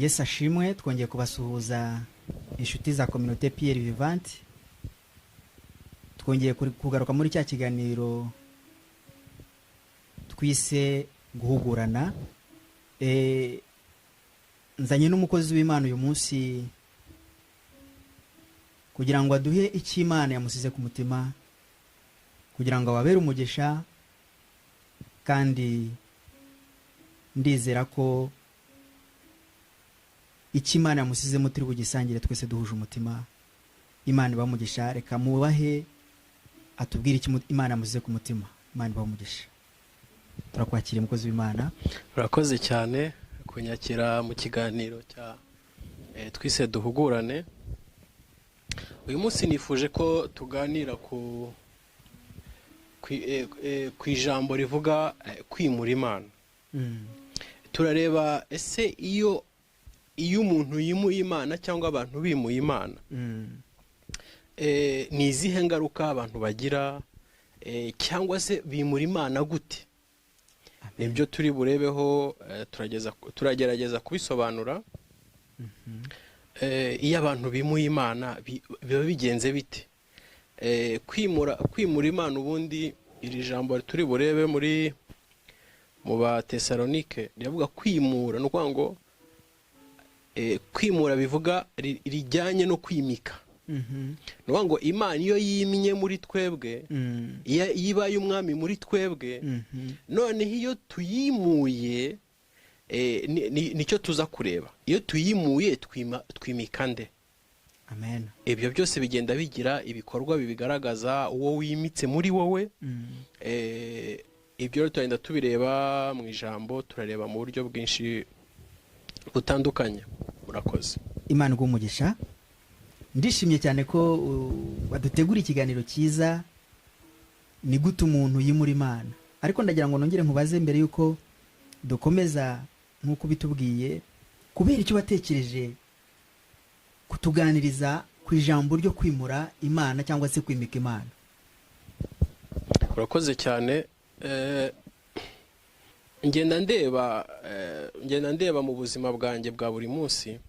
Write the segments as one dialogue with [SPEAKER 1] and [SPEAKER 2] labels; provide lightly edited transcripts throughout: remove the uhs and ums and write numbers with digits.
[SPEAKER 1] Yesu ashimwe. Twongeye kubasuhuza inshuti za communauté Pierre Vivante. Twongeye kugaruka muri cya kiganiro twise guhugurana. Nzanye n'umukozi w'Imana uyu munsi kugira ngo aduhe icyo Imana yamusize ku mutima, kugira ngo ababere umugisha, kandi ndizera ko icyo Imana yamusize mutiri bugisangire twese duhuje umutima. Imana ibamugisha. Reka mubahe atubwire icyo Imana yamusize ku mutima. Imana ibamugisha. Turakwakira umukozi w'Imana.
[SPEAKER 2] Urakoze cyane kunyakira mu kiganiro cya twise duhugurane. Uyu munsi nifuje ko tuganira ku ijambo rivuga kwimura Imana. Turareba ese iyo umuntu yimuye Imana cyangwa abantu bimuye Imana, ni izihe ngaruka abantu bagira, cyangwa se bimura Imana gute? Nibyo turi burebeho. Turagerageza kubisobanura. Iyo abantu bimuye Imana biba bigenze bite? Kwimura Imana, ubundi iri jambo turi burebe mu ba Tesalonike riravuga kwimura. Ni ukuvuga ngo kwimura bivuga rijyanye no kwimika. Ni ukuvuga ngo Imana iyo yimye muri twebwe, iyo ibaye umwami muri twebwe, noneho iyo tuyimuye nicyo tuza kureba. Iyo tuyimuye twimika nde?
[SPEAKER 1] Amen.
[SPEAKER 2] Ibyo byose bigenda bigira ibikorwa bibigaragaza uwo wimitse muri wowe. Ibyo rero turagenda tubireba mu ijambo, turareba mu buryo bwinshi butandukanye. Murakoze.
[SPEAKER 1] Imana igumugisha. Ndishimye cyane ko badutegura ikiganiro cyiza, ni gute umuntu yimura Imana. Ariko ndagira ngo nongere nkubaze mbere yuko dukomeza nk'uko bitubwiye, kubera icyo batekereje kutuganiriza ku ijambo ryo kwimura Imana cyangwa se kwimika Imana.
[SPEAKER 2] Urakoze cyane. Ngenda ndeba mu buzima bwanjye bwa buri munsi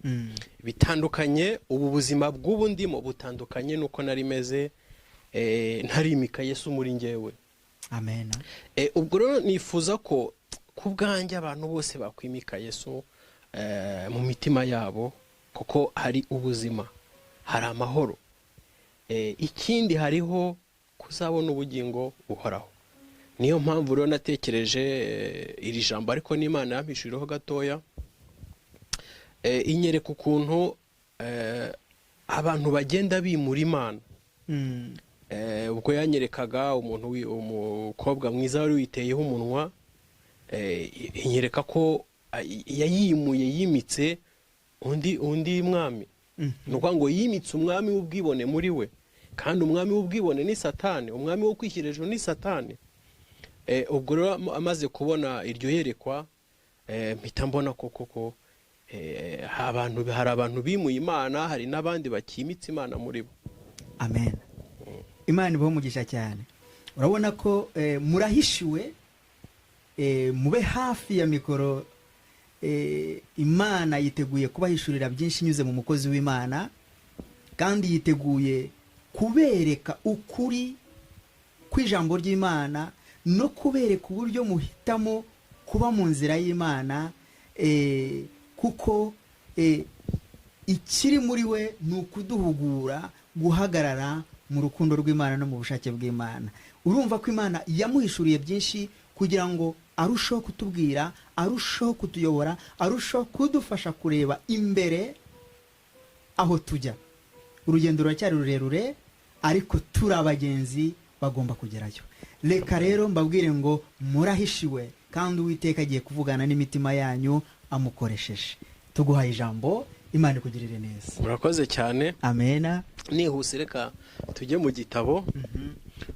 [SPEAKER 2] bitandukanye. Ubu buzima bw'ubu ndimo butandukanye nuko nari meze ntarimika Yesu muri njyewe.
[SPEAKER 1] Amen.
[SPEAKER 2] Ubwo rero nifuza ko ku bwanjye abantu bose bakwimika Yesu mu mitima yabo, kuko hari ubuzima, hari amahoro, ikindi hariho kuzabona ubugingo buhoraho. Niyo mpamvu rero natekereje iri jambo, ariko n'Imana yampishuriyeho gatoya, inyereka ukuntu abantu bagenda bimura Imana. Ubwo yanyerekaga umukobwa mwiza wari witeyeho umunwa, inyereka ko yayimuye, yimitse undi mwami. Ni ukuvuga ngo yimitse umwami w'ubwibone muri we, kandi umwami w'ubwibone ni Satani, umwami wo kwishyira hejuru ni Satani. Ubwo rero amaze kubona iryo yerekwa, mpita mbona koko hari abantu bimuye Imana, hari n'abandi bakimitse Imana muri bo.
[SPEAKER 1] Amen. Imana ibamugisha cyane. Urabona ko murahishiwe, mube hafi ya mikoro. Imana yiteguye kubahishurira byinshi nyuze mu mukozi w'Imana, kandi yiteguye kubereka ukuri kw'ijambo ry'Imana, no kubereka uburyo muhitamo kuba mu nzira y'Imana, kuko ikiri muri we ni ukuduhugura guhagarara mu rukundo rw'Imana no mu bushake bw'Imana. Urumva ko Imana yamuhishuriye byinshi kugira ngo arushaho kutubwira, arushaho kutuyobora, arushaho kudufasha kureba imbere aho tujya. Urugendo ruracyari rurerure, ariko turi abagenzi bagomba kugerayo. Reka rero mbabwire ngo murahishiwe, kandi Uwiteka agiye kuvugana n'imitima yanyu amukoresheje. Tuguhaye ijambo. Imana ikugirire neza.
[SPEAKER 2] Murakoze cyane.
[SPEAKER 1] Amena.
[SPEAKER 2] Nihuse reka tujye mu gitabo.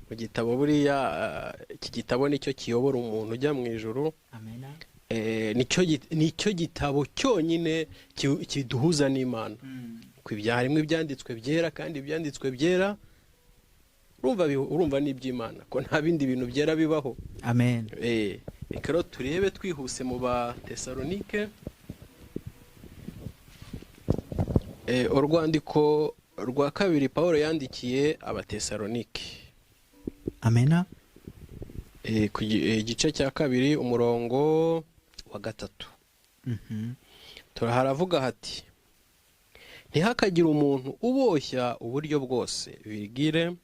[SPEAKER 2] Mu gitabo buriya iki gitabo nicyo kiyobora umuntu ujya mu ijuru.
[SPEAKER 1] Amena.
[SPEAKER 2] Nicyo gitabo cyonyine kiduhuza n'Imana. Harimo ibyanditswe byera, kandi ibyanditswe byera urumva n'iby'Imana, ko nta bindi bintu byera bibaho.
[SPEAKER 1] Amen.
[SPEAKER 2] Reka rero turebe twihuse mu ba Tesalonike urwandiko rwa kabiri Pawulo yandikiye abatesalonike,
[SPEAKER 1] amena.
[SPEAKER 2] ku igice cya kabiri umurongo wa 3. Haravuga hati: ntihakagire umuntu uboshya uburyo bwose, virigire,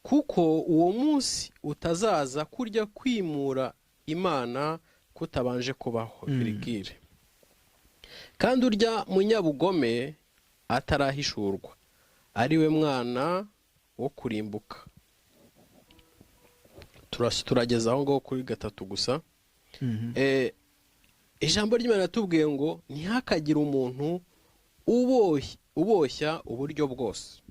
[SPEAKER 2] kuko uwo munsi utazaza kurya kwimura Imana kutabanje kubaho, virigire, kandi urya munyabugome atarahishurwa ari we mwana wo kurimbuka. Turageza aho ngaho kuri 3 gusa. Ijambo ry'Imana tubwiye ngo ntihakagire umuntu uboshya uburyo bwose.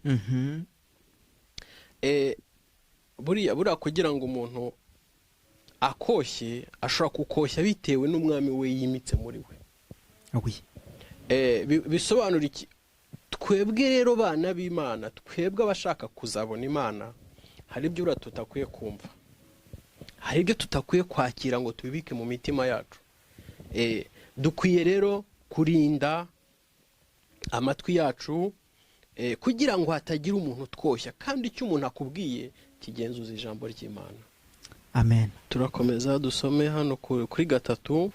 [SPEAKER 2] Buriya kugira ngo umuntu akoshye ashobora kukoshya bitewe n'umwami we yimitse muri we. Bisobanura iki? Twebwe rero bana b'Imana, twebwe abashaka kuzabona Imana, hari ibyo tutakwiye kumva, hari ibyo tutakwiye kwakira ngo tubibike mu mitima yacu. Dukwiye rero kurinda amatwi yacu kugira ngo hatagira umuntu twoshya, kandi icyo umuntu akubwiye kigenzuza ijambo ry'Imana.
[SPEAKER 1] Amen.
[SPEAKER 2] Turakomeza dusome hano kuri 3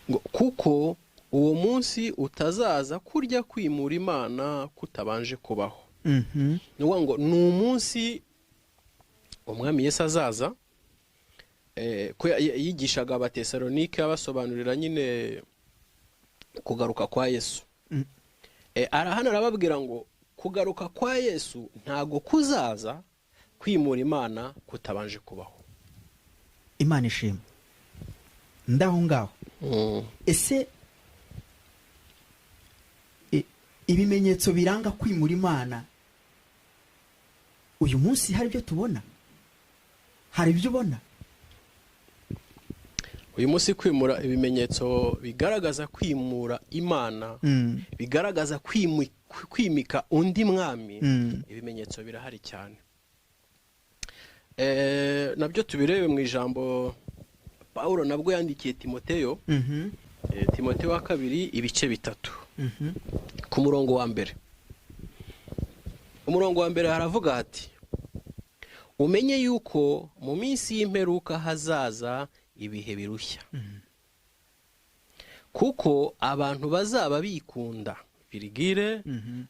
[SPEAKER 2] ngo kuko uwo munsi utazaza kurya kwimura Imana kutabanje kubaho. Ngo ni umunsi umwami Yesu azaza, ko yigishaga abatesalonike abasobanurira nyine kugaruka kwa Yesu. Hano arababwira ngo kugaruka kwa Yesu ntago kuzaza kwimura Imana kutabanje kubaho.
[SPEAKER 1] Imana ishimwe. Ndaho ngaho. Ese ibimenyetso biranga kwimura Imana uyu munsi hari ibyo tubona? Hari ibyo ubona?
[SPEAKER 2] Uyu munsi kwimura, ibimenyetso bigaragaza kwimura Imana, bigaragaza kwimika undi mwami, ibimenyetso birahari cyane. Nabyo tubirebe mu ijambo Pawulo nabwo yandikiye Timoteyo, Timoteyo wa 2 ibice 3, ku murongo wa 1. Umurongo wa 1 haravuga hati: umenye yuko mu minsi y'imperuka hazaza ibihe birushya, kuko abantu bazaba bikunda, virigire,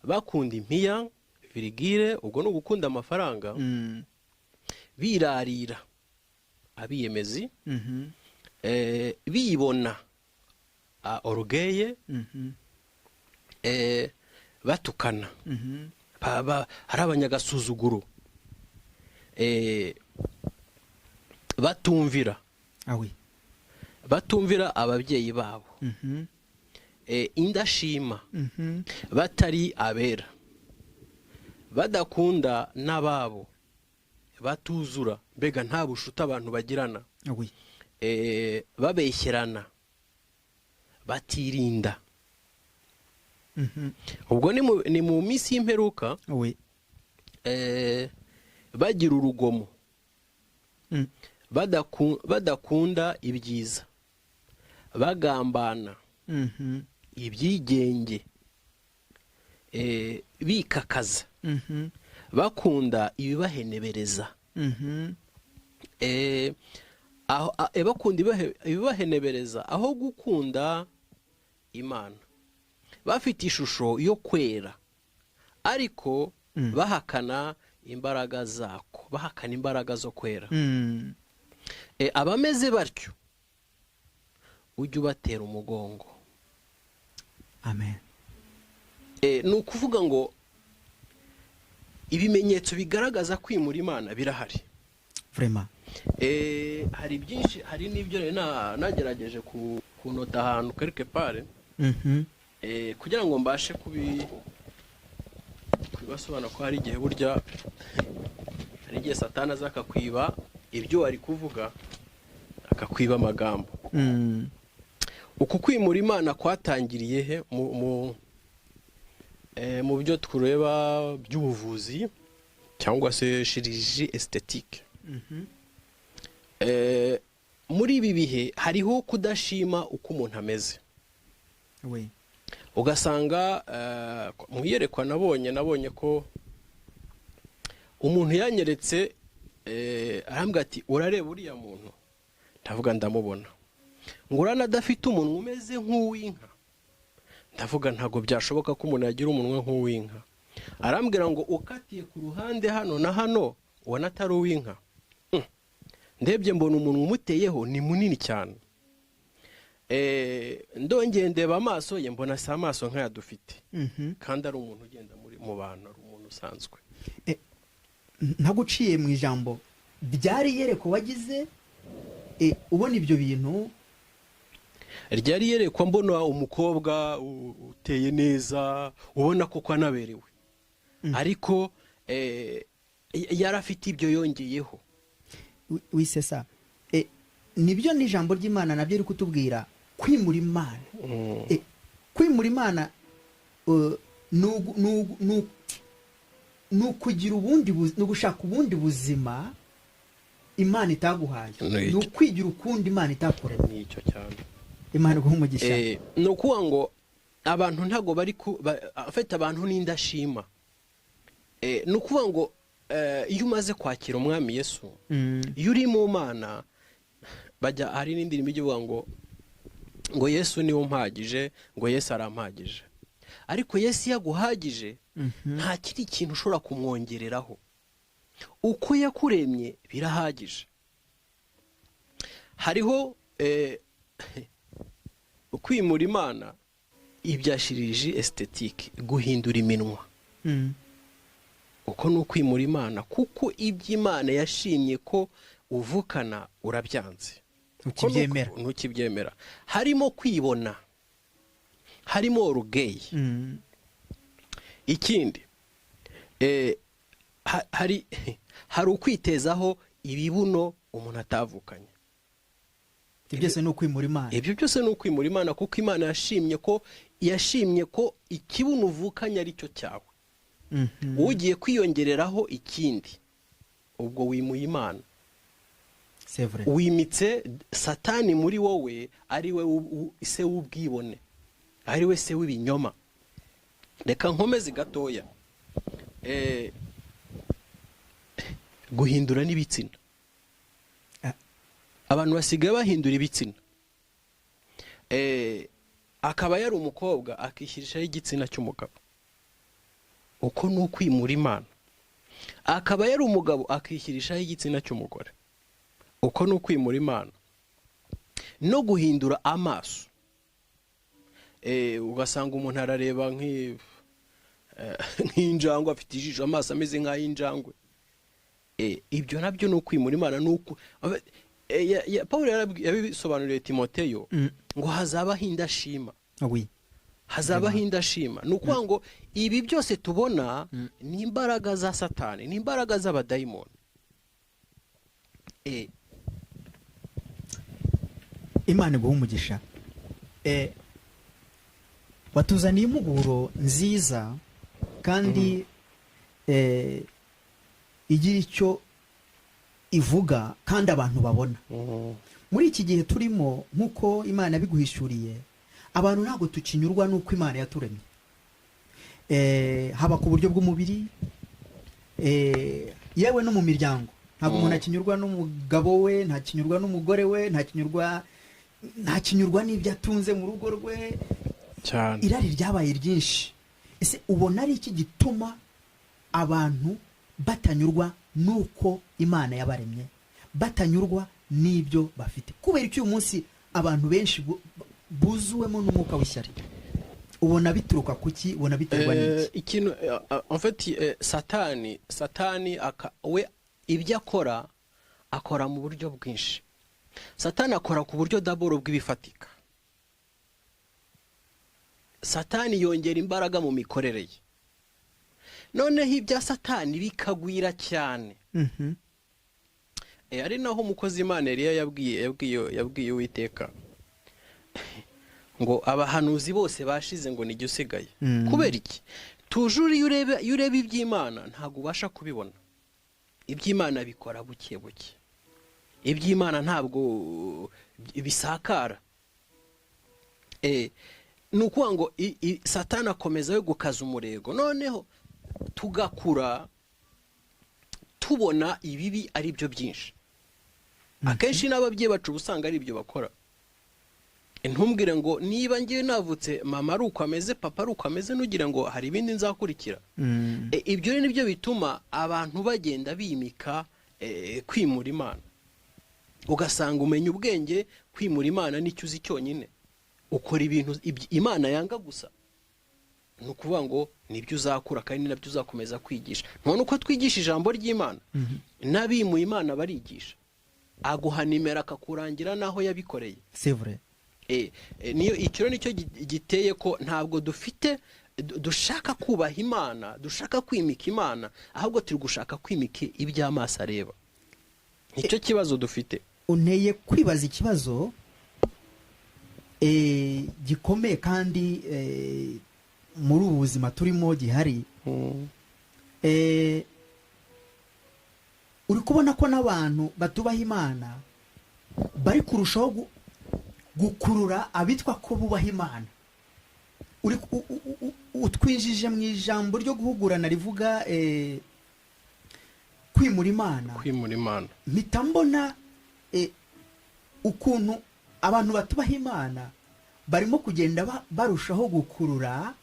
[SPEAKER 2] bakunda impiya, virigire, ubwo no gukunda amafaranga, birarira, abiyemezi, bibona, orugeye, batukana, hari abanyagasuzuguro, batumvira, batumvira ababyeyi babo, indashima, batari abera, badakunda n'ababo, batuzura, mbega nta bushuti abantu bagirana, babeshyerana, batirinda. Ubwo ni mu minsi y'imperuka, bagira urugomo, badakunda ibyiza, bagambana, ibyigenge, bikakaza, bakunda ibibahenebereza, bakunda ibibahenebereza aho gukunda Imana, bafite ishusho yo kwera ariko bahakana imbaraga zako, bahakana imbaraga zo kwera. Abameze batyo ujye ubatera umugongo.
[SPEAKER 1] Amen.
[SPEAKER 2] Ni ukuvuga ngo ibimenyetso bigaragaza kwimura Imana birahari.
[SPEAKER 1] Vraiment.
[SPEAKER 2] Hari byinshi, hari n'ibyo nagerageje kunota ahantu quelque part, kugira ngo mbashe kubibasobanura ko hari igihe burya hari igihe Satani aza akakwiba ibyo wari kuvuga, akakwiba amagambo. Uku kwimura Imana kwatangiriye he? Mu byo tureba by'ubuvuzi cyangwa se chirurgie esthétique. Muri ibi bihe hariho kudashima uko umuntu ameze. ugasanga mu iyerekwa nabonye ko umuntu yanyeretse arambwira ati urareba uriya muntu, ndavuga ndamubona, ngo urana adafite umunwa umeze nk'uw'inka, ndavuga ntabwo byashoboka ko umuntu yagira umunwa nk'uw'inka. arambwira ngo ukatiye ku ruhande hano na hano ubona atari uw'inka. Ndebye mbona umuntu umuteyeho ni munini cyane. Ndongeye ndeba amaso ye mbona si amaso nk'aya dufite, kandi ari umuntu ugenda mu bantu, ari umuntu usanzwe.
[SPEAKER 1] ntaguciye mu ijambo, ryari iyerekwa wagize ubona ibyo bintu?
[SPEAKER 2] Ryari iyerekwa mbona umukobwa uteye neza, ubona koko anaberewe, ariko yari afite ibyo yongeyeho.
[SPEAKER 1] Wisesa nibyo n'ijambo ry'Imana nabyo riri kutubwira kwimura Imana. Kwimura Imana ni ukugira ubundi, ni ugushaka ubundi buzima Imana itaguhaye, ni ukwigira ukundi Imana itakuremye.
[SPEAKER 2] Nicyo cyane.
[SPEAKER 1] Imana iguha umugisha.
[SPEAKER 2] Ni ukuvuga ngo abantu ntago bari afite abantu n'indashima. Ni ukuvuga ngo iyo umaze kwakira umwami Yesu, iyo uri mu Mana, bajya hari n'indi ndirimbo ivuga ngo Yesu niwe umpagije, ngo Yesu arampagije. Ariko Yesu yaguhagije, nta kiri kintu ushobora kumwongereraho. Uko yakuremye birahagije. Hariho kwimura Imana ibyashirije estetike, guhindura iminwa. Uko ni ukwimura Imana, kuko iby'Imana yashimye ko uvukana urabyanze, ntukibyemera. Harimo kwibona, harimo orugeyi. Ikindi hari ukwitezaho ibibuno umuntu atavukanye.
[SPEAKER 1] Ibyo byose ni ukwimura Imana.
[SPEAKER 2] Ibyo byose ni ukwimura Imana, kuko Imana yashimye ko ikibuno uvukanye ari cyo cyawe. Ugiye kwiyongereraho ikindi, ubwo wimuye Imana. Wimitse Satani muri wowe, ari we se w'ubwibone, ari we se w'ibinyoma. Reka nkomeze gatoya. Guhindura n'ibitsina. Abantu basigaye bahindura ibitsina. Akaba yari umukobwa akishyirishaho igitsina cy'umugabo. Uko ni ukwimura Imana. Akaba yari umugabo akishyirishaho igitsina cy'umugore. Uko ni ukwimura Imana. No guhindura amaso. Ugasanga umuntu arareba nk'injangwe, afite ijisho, amaso ameze nk'ay'injangwe. Ibyo nabyo ni ukwimura Imana. Pawulo yabisobanuriye Timoteyo ngo hazabaho indashima. Hazabaho indashima. Ni ukuvuga ngo ibi byose tubona ni imbaraga za Satani, ni imbaraga z'abadayimoni.
[SPEAKER 1] Imana iguha umugisha. Watuzaniye impuguro nziza kandi igira icyo ivuga kandi abantu babona. Muri iki gihe turimo, nk'uko Imana yabiguhishuriye, abantu ntabwo tukinyurwa n'uko Imana yaturemye. Haba ku buryo bw'umubiri, yewe no mu miryango. Ntabwo umuntu akinyurwa n'umugabo we, nta kinyurwa n'umugore we, nta kinyurwa n'ibyo atunze mu rugo rwe. Irari ryabaye ryinshi. Ese ubona ari iki gituma abantu batanyurwa nuko Imana yabaremye, batanyurwa n'ibyo bafite? Kubera iki uyu munsi abantu benshi buzuwemo n'umwuka w'ishyari? Ubona bituruka kuki? Ubona biterwa n'iki?
[SPEAKER 2] Ikintu en fait Satani we ibyo akora mu buryo bwinshi. Satani akora ku buryo daboro bw'ibifatika. Satani yongera imbaraga mu mikorere ye. Noneho ibya Satani bikagwira cyane. Ari naho umukozi Imana Eliya yabwiye Uwiteka ngo abahanuzi bose bashize ngo nijye usigaye. Kubera iki? Tujuri iyo ureba iby'Imana ntabwo ubasha kubibona. Iby'Imana bikora buke buke. Iby'Imana ntabwo bisakara. ni ukuvuga ngo satani akomeza we gukaza umurego, noneho tugakura tubona ibibi ari byo byinshi. Akenshi n'ababyeyi bacu usanga ari ibyo bakora. Ntumbwire ngo niba ngiye navutse mama ari uko ameze, papa ari uko ameze, ntugire ngo hari ibindi nzakurikira. Ibyo ni byo bituma abantu bagenda bimika kwimura Imana. Ugasanga umenya ubwenge, kwimura Imana nicyo uzi cyonyine, ukora ibintu Imana yanga gusa. Ni ukuvuga ngo nibyo uzakura kandi nabyo uzakomeza kwigisha. None uko twigisha ijambo ry'Imana, n'abimuye Imana barigisha, aguha nimero akakurangira naho yabikoreye.
[SPEAKER 1] C'est vrai.
[SPEAKER 2] Niyo icyo nicyo giteye ko ntabwo dushaka kubaha Imana, dushaka kwimika Imana, ahubwo turi gushaka kwimika iby'amaso areba. Nicyo kibazo dufite.
[SPEAKER 1] Unteye kwibaza ikibazo gikomeye kandi muri ubu buzima turimo gihari. Uri kubona ko n'abantu batubaha Imana bari kurushaho gukurura abitwa ko bubaha Imana. Utwinjije mu ijambo ryo guhugurana rivuga kwimura Imana.
[SPEAKER 2] Kwimura Imana.
[SPEAKER 1] Mpita mbona ukuntu abantu batubaha Imana barimo kugenda barushaho gukurura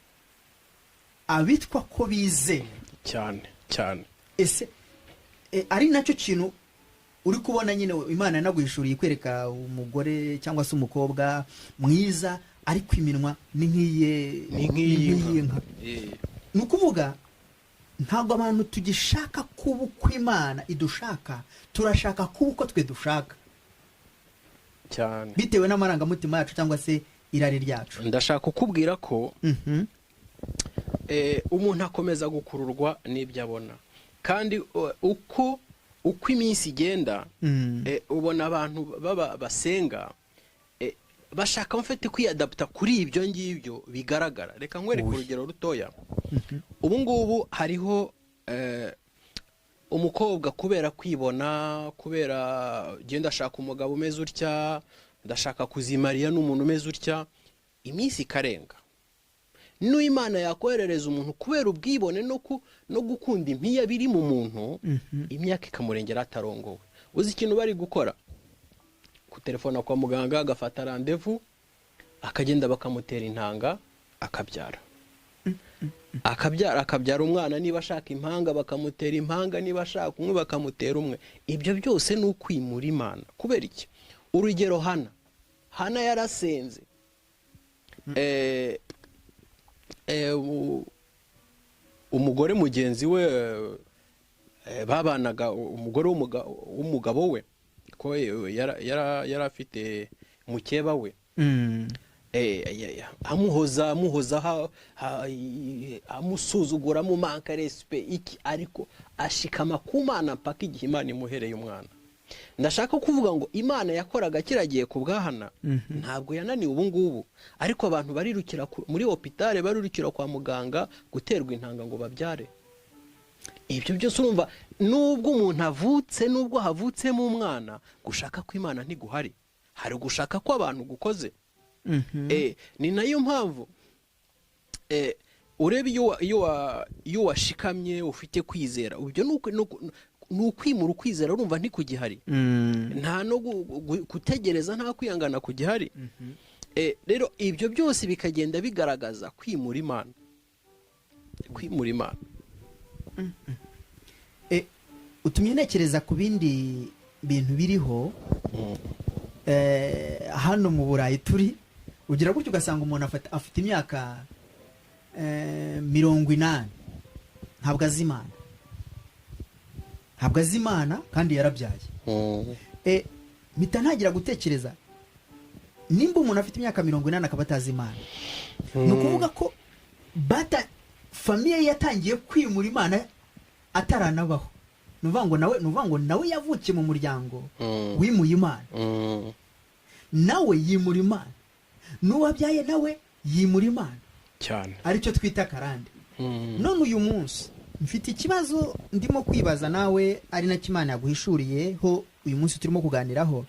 [SPEAKER 1] abitwa ko bizeye
[SPEAKER 2] cyane cyane.
[SPEAKER 1] Ese ari nacyo kintu uri kubona nyine Imana yanaguhishuriye kwereka umugore cyangwa se umukobwa mwiza ariko iminwa ni nk'iyi nka. Ni ukuvuga ntabwo abantu tugishaka kuba uko Imana idushaka, turashaka kuba uko twe dushaka
[SPEAKER 2] cyane,
[SPEAKER 1] bitewe n'amarangamutima yacu cyangwa se irari ryacu.
[SPEAKER 2] Ndashaka kukubwira ko umuntu akomeza gukururwa n'ibyo abona, kandi uko iminsi igenda ubona abantu basenga bashaka mfite kwiyadapta kuri ibyo ngibyo bigaragara. Reka nkwereke urugero rutoya. Ubu ngubu hariho umukobwa kubera kwibona, kubera genda ashaka umugabo umeze utya, ndashaka kuzimariya n'umuntu umeze utya, iminsi ikarenga. Imana yakoherereza umuntu kubera ubwibone no gukunda impiya biri mu muntu, imyaka ikamurengera atarongowe. Uzi ikintu bari gukora? Kutelefona kwa muganga, agafata rendezvous, akagenda bakamutera intanga, akabyara. Akabyara umwana, niba ashaka impanga bakamutera impanga, niba ashaka umwe bakamutera umwe. Ibyo byose ni ukwimura Imana. Kubera iki? Urugero Hana yarasenze. Umugore mugenzi we babanaga, umugore w'umugabo we ko yari afite mukeba we, amuhoza amusuzugura mu manka respect iki, ariko ashikama ku Mana paka igihe Imana imuhereye umwana. Ndashaka kuvuga ngo Imana yakoraga kiragiye ku bwahana, ntabwo yananiwe ubu ngubu, ariko abantu barirukira muri hopitale, barirukira kwa muganga guterwa intanga ngo babyare. Ibyo byose urumva, nubwo umuntu avutse, nubwo havutsemo umwana, gushaka ko Imana ntiguhari, hari gushaka ko abantu gukoze. Ni nayo mpamvu urebe iyo washikamye ufite kwizera, ibyo ni ukwimura ukwizera, urumva ntikugihari. Nta no gutegereza, nta kwihangana kugihari. Rero ibyo byose bikagenda bigaragaza kwimura Imana. Kwimura Imana.
[SPEAKER 1] Utumye ntekereza ku bindi bintu biriho hano mu Burayi turi, ugira gutyo ugasanga umuntu afite imyaka 80, ntabwo azi Imana kandi yarabyaye. Mpita ntagira gutekereza, nimba umuntu afite imyaka 80 akaba atazi Imana, ni ukuvuga ko famiye yatangiye kwimura Imana ataranabaho. Nuvuga ngo nawe yavukiye mu muryango wimuye Imana, nawe yimura Imana, n'uwabyaye nawe yimura Imana
[SPEAKER 2] cyane,
[SPEAKER 1] aricyo twita karande. None uyu munsi mfite ikibazo ndimo kwibaza, nawe ari na Imana yaguhishuriyeho uyu munsi turimo kuganiraho.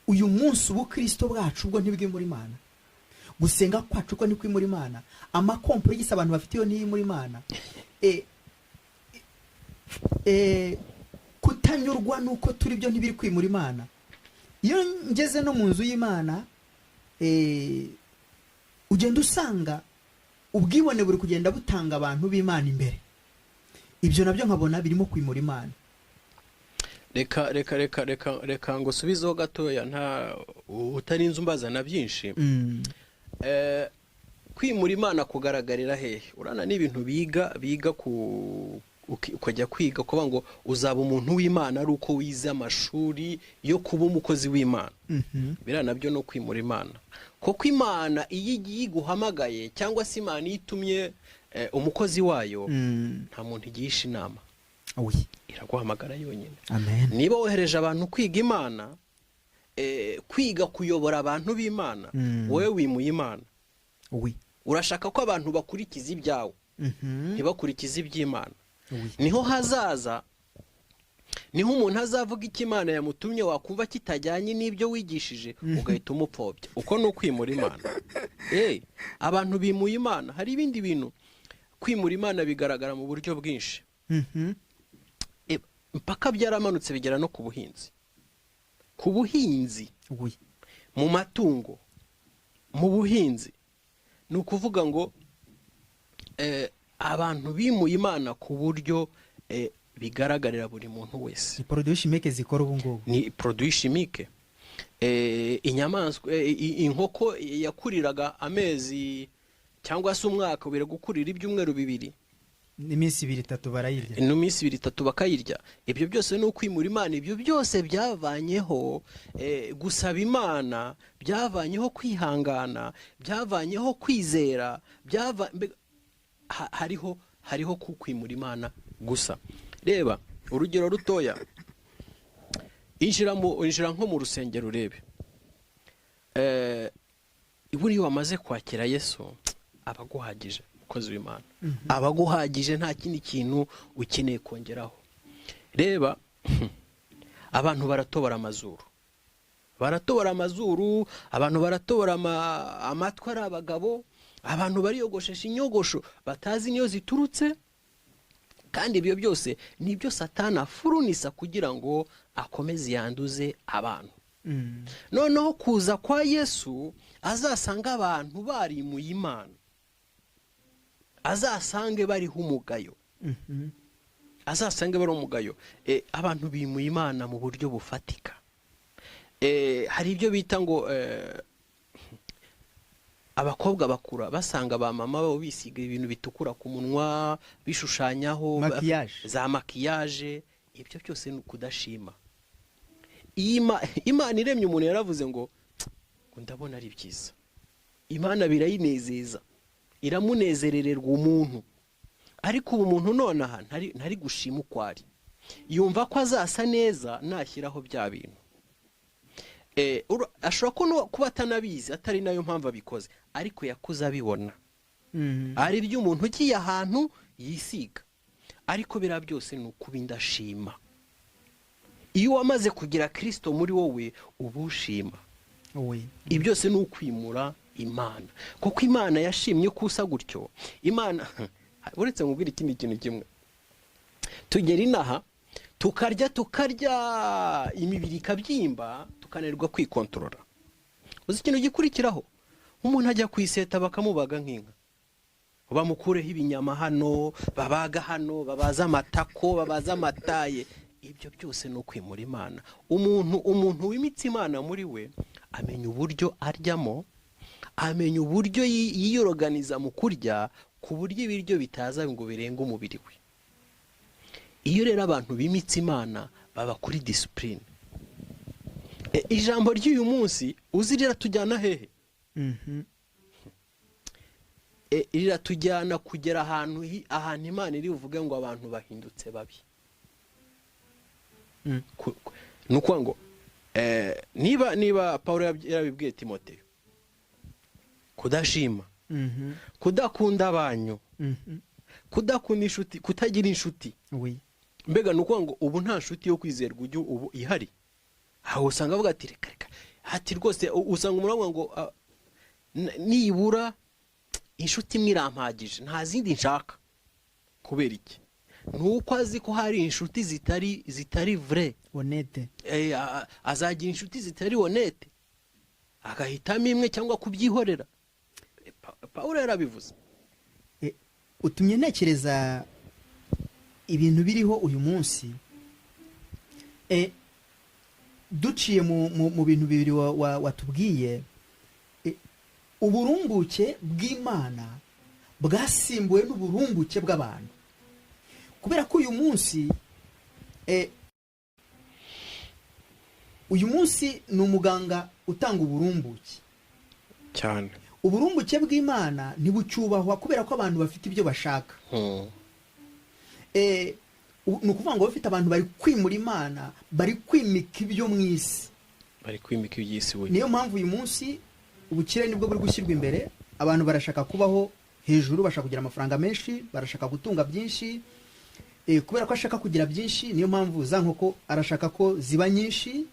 [SPEAKER 1] Uyu munsi ubukristo bwacu ubwo ntibwimura Imana. gusenga kwacu ko ni kwimura imana, amakomporigisi abantu bafite iyo ntiyimura imana, kutanyurwa nuko turi byo ntibiri kwimura imana. Iyo ngeze no mu nzu y'Imana ugenda usanga ubwibone buri kugenda butanga abantu b'Imana imbere, ibyo nabyo nkabona birimo kwimura imana.
[SPEAKER 2] reka ngo subizeho gatoya, nta utarinze umbazana byinshi. Kwimura imana kugaragarira hehe? Urana n'ibintu biga ukajya kwiga kuvuga ngo uzaba umuntu w'Imana ari uko wize amashuri yo kuba umukozi w'Imana. Biriya nabyo no kwimura imana, kuko imana iyo igiye iguhamagaye cyangwa se imana itumye umukozi wayo, nta muntu igisha inama, iraguhamagara yonyine. Niba wohereje abantu kwiga imana, kwiga kuyobora abantu b'Imana, wowe wimuye imana. Urashaka ko abantu bakurikiza ibyawe, ntibakurikize iby'Imana. Niho hazaza, niho umuntu azavuga icyo Imana yamutumye wakumva kitajyanye n'ibyo wigishije, ugahita umupfobya. Uko ni ukwimura imana. Abantu bimuye imana. Hari ibindi bintu kwimura imana bigaragara mu buryo bwinshi, mpaka byaramanutse bigera no ku buhinzi, mu matungo, mu buhinzi. Ni ukuvuga ngo abantu bimuye imana ku buryo bigaragarira buri muntu wese.
[SPEAKER 1] Ni produit chimique zikora ubu ngubu.
[SPEAKER 2] Ni produit chimique. Inyamaswa, inkoko yakuriraga amezi cyangwa se umwaka, ubira gukurira ibyumweru 2,
[SPEAKER 1] n'iminsi 2-3 barayirya,
[SPEAKER 2] n'iminsi 2-3 bakayirya. Ibyo byose ni ukwimura imana. Ibyo byose byavanyeho gusaba imana, byavanyeho kwihangana, byavanyeho kwizera, hariho kwimura imana gusa. Reba urugero rutoya, injira nko mu rusengero urebe. Iburi wamaze kwakira Yesu, abaguhagije umukozi w'Imana, abaguhagije, nta kindi kintu ukeneye kongeraho. Reba abantu baratobora amazuru, abantu baratobora amatwi ari abagabo, abantu bariyogoshesha inyogosho batazi niyo ziturutse. Kandi ibyo byose nibyo Satani afurunisa kugira ngo akomeze yanduze abantu. Noneho kuza kwa Yesu azasanga abantu barimuye imana, azasange bariho umugayo, abantu bimuye imana mu buryo bufatika. Hari ibyo bita ngo abakobwa bakura basanga ba mama babo bisiga ibintu bitukura ku munwa, bishushanyaho za makiyaje. Ibyo byose ni ukudashima Imana. Iremye umuntu yaravuze ngo ndabona ari byiza. Imana birayinezeza, iramunezerererwa umuntu. Ariko ubu umuntu nonaha ntari gushima uko ari, yumva ko azasa neza nashyiraho bya bintu. Ashobora kuba atanabizi, atari nayo mpamvu abikoze, ariko yakuze abibona. Ari by'umuntu ugiye ahantu yisiga. Ariko bira byose ni ukuba indashima. Iyo wamaze kugira Kristo muri wowe ubushima. Ibyo byose ni ukwimura imana, kuko imana yashimye ko usa gutyo. Imana uretse nkubwira ikindi kintu kimwe, tugera inaha tukarya imibiri ikabyimba, tukananirwa kwikontorora. Uzi ikintu gikurikiraho? Umuntu ajya kwiseta bakamubaga nk'inka, bamukureho ibinyama hano, babaga hano, babaza amatako, babaza amataye. Ibyo byose ni ukwimura imana. Umuntu w'imitsi imana muri we amenya uburyo aryamo, amenya uburyo yiyoroganiza mu kurya, ku buryo ibiryo bitaza ngo birenga umubiri we. Iyo rero abantu b'imitsi imana baba kuri discipline. Ijambo ry'uyu munsi uzi riratujyana hehe? Riratujyana kugera ahantu Imana iri buvuge ngo abantu bahindutse babi. Nuko ngo niba Paulo yarabibwiye Timoteyo kudashima, kudakunda abanyu, kudakunda inshuti, kutagira inshuti. Mbega nuko ngo ubu nta nshuti yo kwizerwa ubu ihari. Aho usanga avuga ati reka hati rwose usanga umurangwa ngo nibura inshuti imwe irampagije, nta zindi nshaka. Kubera iki? Nuko azi ko hari inshuti zitari vrai
[SPEAKER 1] honete.
[SPEAKER 2] Azagira inshuti zitari honete, agahitamo imwe cyangwa kubyihorera. Pawulo yarabivuze.
[SPEAKER 1] Utumye ntekereza ibintu biriho uyu munsi, duciye mu bintu bibiri watubwiye. Uburumbuke bw'Imana bwasimbuwe n'uburumbuke bw'abantu, kubera ko uyu munsi ni umuganga utanga uburumbuke
[SPEAKER 2] cyane.
[SPEAKER 1] Uburumbuke bw'Imana ntibucyubahwa kubera ko abantu bafite ibyo bashaka. Ni ukuvuga ngo bafite abantu bari kwimura Imana, bari kwimika ibyo mu isi,
[SPEAKER 2] bari kwimika iby'isi.
[SPEAKER 1] Niyo mpamvu uyu munsi ubukire nibwo buri gushyirwa imbere. Abantu barashaka kubaho hejuru, bashaka kugira amafaranga menshi, barashaka gutunga byinshi. Kubera ko ashaka kugira byinshi, niyo mpamvu za nkoko arashaka ko ziba nyinshi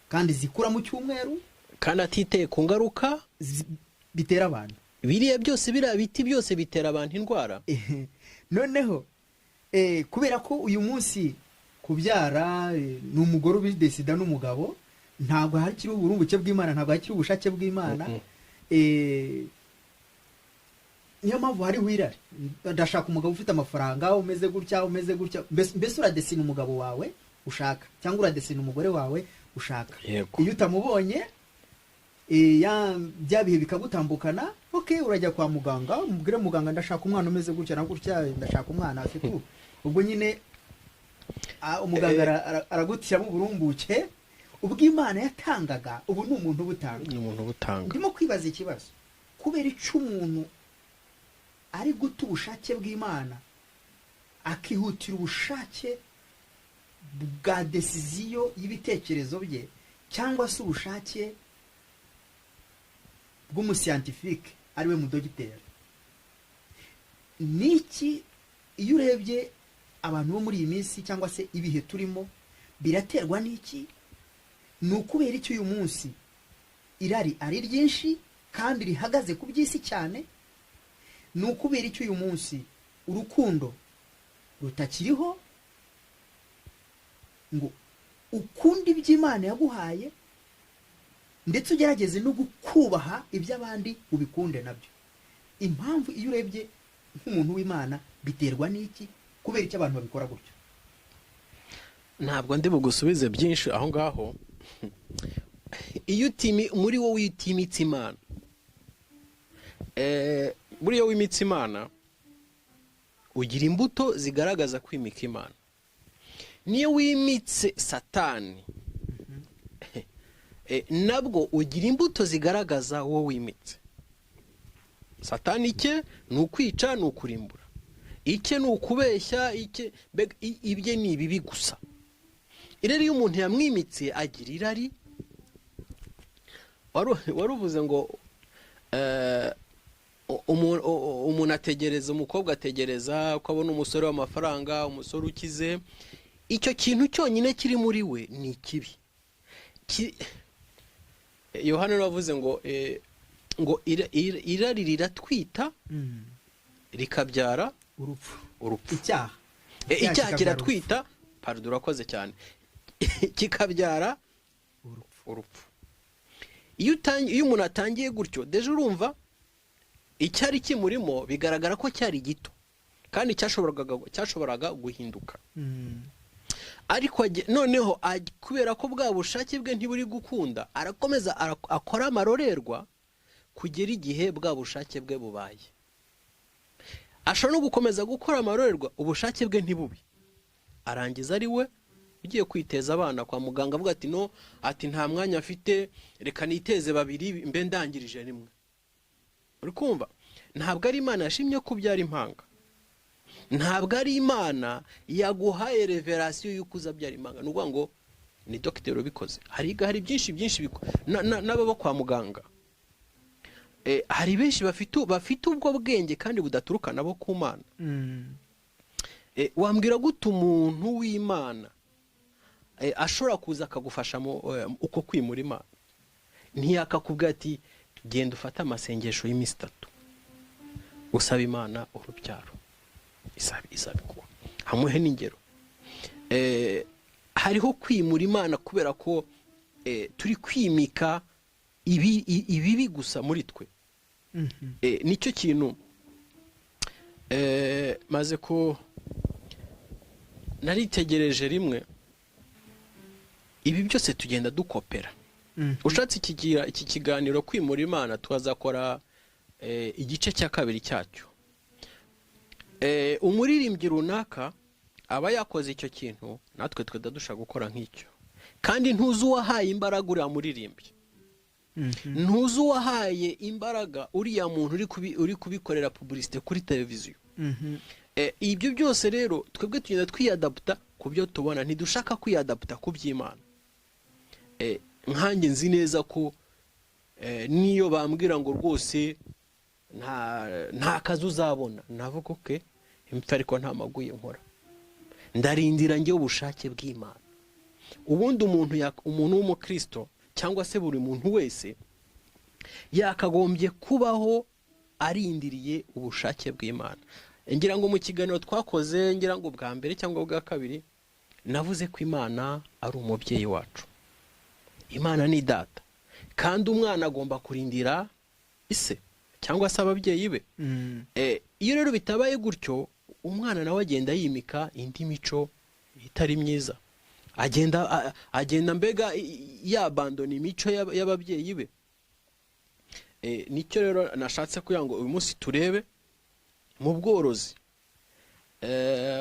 [SPEAKER 1] kandi zikura mu cyumweru,
[SPEAKER 2] kandi atiteye ku ngaruka
[SPEAKER 1] bitera abantu.
[SPEAKER 2] Biriya byose, biriya biti byose bitera abantu indwara.
[SPEAKER 1] Noneho kubera ko uyu munsi kubyara ni umugore ubidesida n'umugabo, ntabwo hakiri uburumbuke bw'Imana, ntabwo hakiri ubushake bw'Imana. Niyo mpamvu hariho irari. Ndashaka umugabo ufite amafaranga, umeze gutya umeze gutya. Mbese uradesina umugabo wawe ushaka, cyangwa uradesina umugore wawe ushaka. Iyo utamubonye bya bihe bikagutambukana, urajya kwa muganga, umubwire muganga ndashaka umwana umeze gutya na gutya, ndashaka umwana afite. Ubwo nyine umuganga aragutishyamo uburumbuke ubw'Imana yatangaga. Ubu ni umuntu ubutanga. Ndimo kwibaza ikibazo, kubera icyo umuntu ari guta ubushake bw'Imana akihutira ubushake bwa desiziyo y'ibitekerezo bye, cyangwa se ubushake bw'umusiyantifike ariwe mudogiteri. Niki iyo urebye abantu bo muri iyi minsi cyangwa se ibihe turimo, biraterwa n'iki? Ni ukubera icyo uyu munsi irari ari ryinshi kandi rihagaze ku by'isi cyane? Ni ukubera icyo uyu munsi urukundo rutakiriho ngo ukunde iby'Imana yaguhaye, ndetse ugerageze no kubaha iby'abandi ubikunde nabyo? Impamvu iyo urebye nk'umuntu w'Imana biterwa n'iki? Kubera icyo abantu babikora gutyo?
[SPEAKER 2] Ntabwo ndi bugusubize byinshi aho ngaho. Iyo muri wowe utimitse Imana, buriya wimitse Imana ugira imbuto zigaragaza kwimika Imana. Niyo wimitse Satani, nabwo ugira imbuto zigaragaza wowe wimitse. Satani icye ni ukwica, ni ukurimbura. Icye ni ukubeshya, ibye ni ibibi gusa. Irari iyo umuntu yamwimitse agira irari. Waruvuze ngo umuntu ategereza, umukobwa ategereza ko abona umusore w'amafaranga, umusore ukize. Icyo kintu cyonyine kiri muri we ni ikibi. Yohana yavuze ngo irari riratwita rikabyara urupfu. Icyaha kiratwita, pardon, urakoze cyane, kikabyara urupfu. Iyo umuntu atangiye gutyo, deje urumva icyari kimurimo bigaragara ko cyari gito kandi cyashoboraga guhinduka. Ariko noneho kubera ko bwa bushake bwe ntiburi gukunda, arakomeza akora amarorerwa kugera igihe bwa bushake bwe bubaye. Ashobora no gukomeza gukora amarorerwa, ubushake bwe ntibubi, arangiza ari we ugiye kwiteza abana kwa muganga, avuga ati nta mwanya afite, reka niteze babiri mbe ndangirije rimwe. Uri kumva? Ntabwo ari Imana yashimye kubyara impanga. Ntabwo ari Imana yaguhaye revelation y'uko uzabyara impanga. Nuvuga ngo ni dogiteri ubikoze. Hari byinshi n'ababa kwa muganga. Hari benshi bafite ubwo bwenge kandi budaturuka nabo ku Mana. Wambwira gute umuntu w'Imana ashobora kuza akagufasha uko kwimura Imana? Ntiyakakubwira ati genda ufate amasengesho y'iminsi 3 usaba Imana urubyaro, izabikuba. Hamuhe n'ingero. Hariho kwimura Imana kubera ko turi kwimika ibibi gusa muri twe. Nicyo kintu maze ko naritegereje rimwe, ibi byose tugenda dukopera. Ushatse iki kiganiro kwimura Imana twazakora igice cya 2 cyacyo. Umuririmbyi runaka aba yakoze icyo kintu, natwe twedadusha gukora nk'icyo. Kandi ntuzi uwahaye imbaraga uriya muririmbyi, ntuzi uwahaye imbaraga uriya muntu uri kubikorera publicité kuri televiziyo. Ibyo byose rero twebwe tugenda twiyadaputa ku byo tubona, ntidushaka kwiyadaputa ku by'Imana. Nkanjye nzi neza ko niyo bambwira ngo rwose nta kazi uzabona, navuga okay, impfa ariko nta maguye nkora, ndarindira njye ubushake bw'Imana. Ubundi umuntu w'umukristo cyangwa se buri muntu wese yakagombye kubaho arindiriye ubushake bw'Imana. Ngira ngo mu kiganiro twakoze, ngira ngo bwa mbere cyangwa bwa kabiri, navuze ko Imana ari umubyeyi wacu. Imana ni data, kandi umwana agomba kurindira ise cyangwa se ababyeyi be. Iyo rero bitabaye gutyo, umwana nawe agenda yimika indi mico itari myiza, agenda mbega yabandona imico y'ababyeyi be. Nicyo rero nashatse kugira ngo uyu munsi turebe mu bworozi.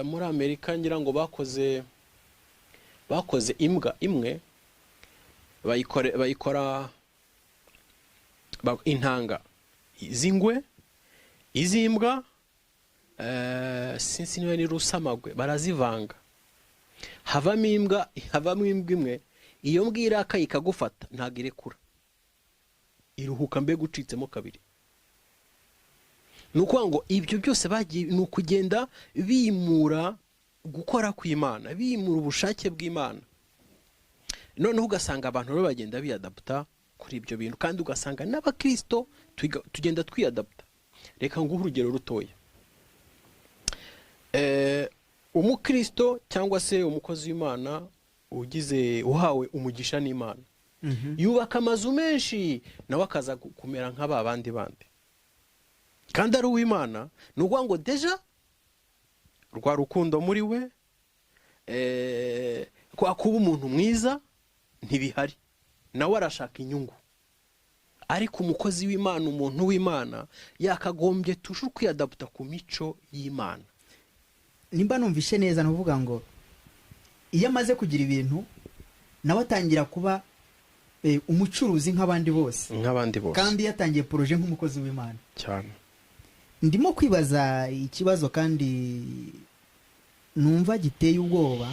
[SPEAKER 2] Muri Amerika ngira ngo bakoze imbwa imwe, bayikora intanga z'ingwe, iz'imbwa, sinzi niba ni rusamagwe, barazivanga, havamo imbwa imwe. Iyo mbwa iraka ikagufata ntago irekura, iruhuka mbega ucitsemo 2. Nukuvuga ngo ibyo byose bagiye ni ukugenda bimura gukora kw'Imana, bimura ubushake bw'Imana. Noneho ugasanga abantu rero bagenda biyadaputa kuri ibyo bintu, kandi ugasanga n'abakristo tugenda twiyadaputa. Reka nguhe urugero rutoya. Umukristo cyangwa se umukozi w'Imana uhawe umugisha n'Imana, yubaka amazu menshi, nawe akaza kumera nk'aba bandi kandi ari uw'Imana. Ni ukuvuga ngo deja rwa rukundo muri we, kwa kuba umuntu mwiza ntibihari, nawe arashaka inyungu. Ariko umukozi w'Imana, umuntu w'Imana, yakagombye kwiyadaputa ku mico y'Imana.
[SPEAKER 1] Nimba numvishe neza, nuvuga ngo iyo amaze kugira ibintu, nawe atangira kuba umucuruzi nk'abandi bose, kandi yatangiye projet nk'umukozi w'Imana
[SPEAKER 2] cyane.
[SPEAKER 1] Ndimo kwibaza ikibazo kandi numva giteye ubwoba.